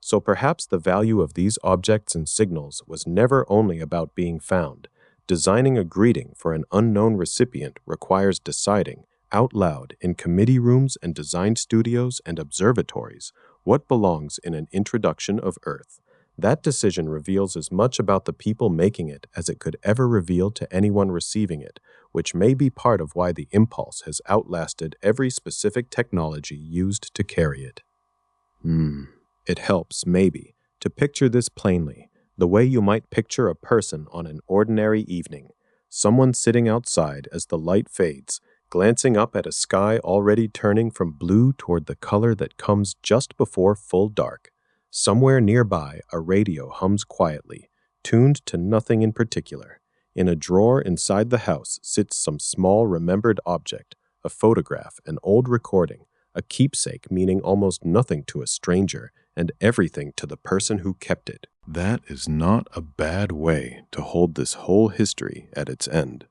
So perhaps the value of these objects and signals was never only about being found. Designing a greeting for an unknown recipient requires deciding, out loud, in committee rooms and design studios and observatories, what belongs in an introduction of Earth. That decision reveals as much about the people making it as it could ever reveal to anyone receiving it, which may be part of why the impulse has outlasted every specific technology used to carry it. It helps, maybe, to picture this plainly, the way you might picture a person on an ordinary evening, someone sitting outside as the light fades, glancing up at a sky already turning from blue toward the color that comes just before full dark. Somewhere nearby, a radio hums quietly, tuned to nothing in particular. In a drawer inside the house sits some small remembered object, a photograph, an old recording, a keepsake meaning almost nothing to a stranger and everything to the person who kept it. That is not a bad way to hold this whole history at its end.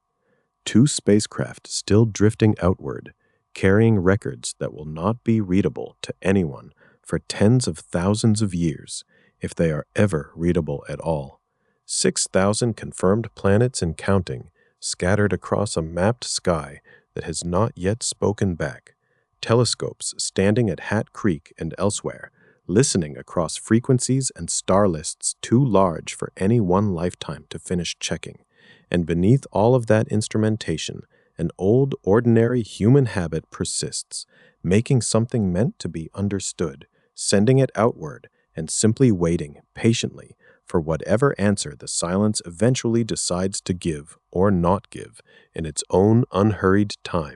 2 spacecraft still drifting outward, carrying records that will not be readable to anyone for tens of thousands of years, if they are ever readable at all. 6,000 confirmed planets and counting, scattered across a mapped sky that has not yet spoken back. Telescopes standing at Hat Creek and elsewhere, listening across frequencies and star lists too large for any one lifetime to finish checking. And beneath all of that instrumentation, an old, ordinary human habit persists, making something meant to be understood, sending it outward, and simply waiting patiently for whatever answer the silence eventually decides to give or not give in its own unhurried time.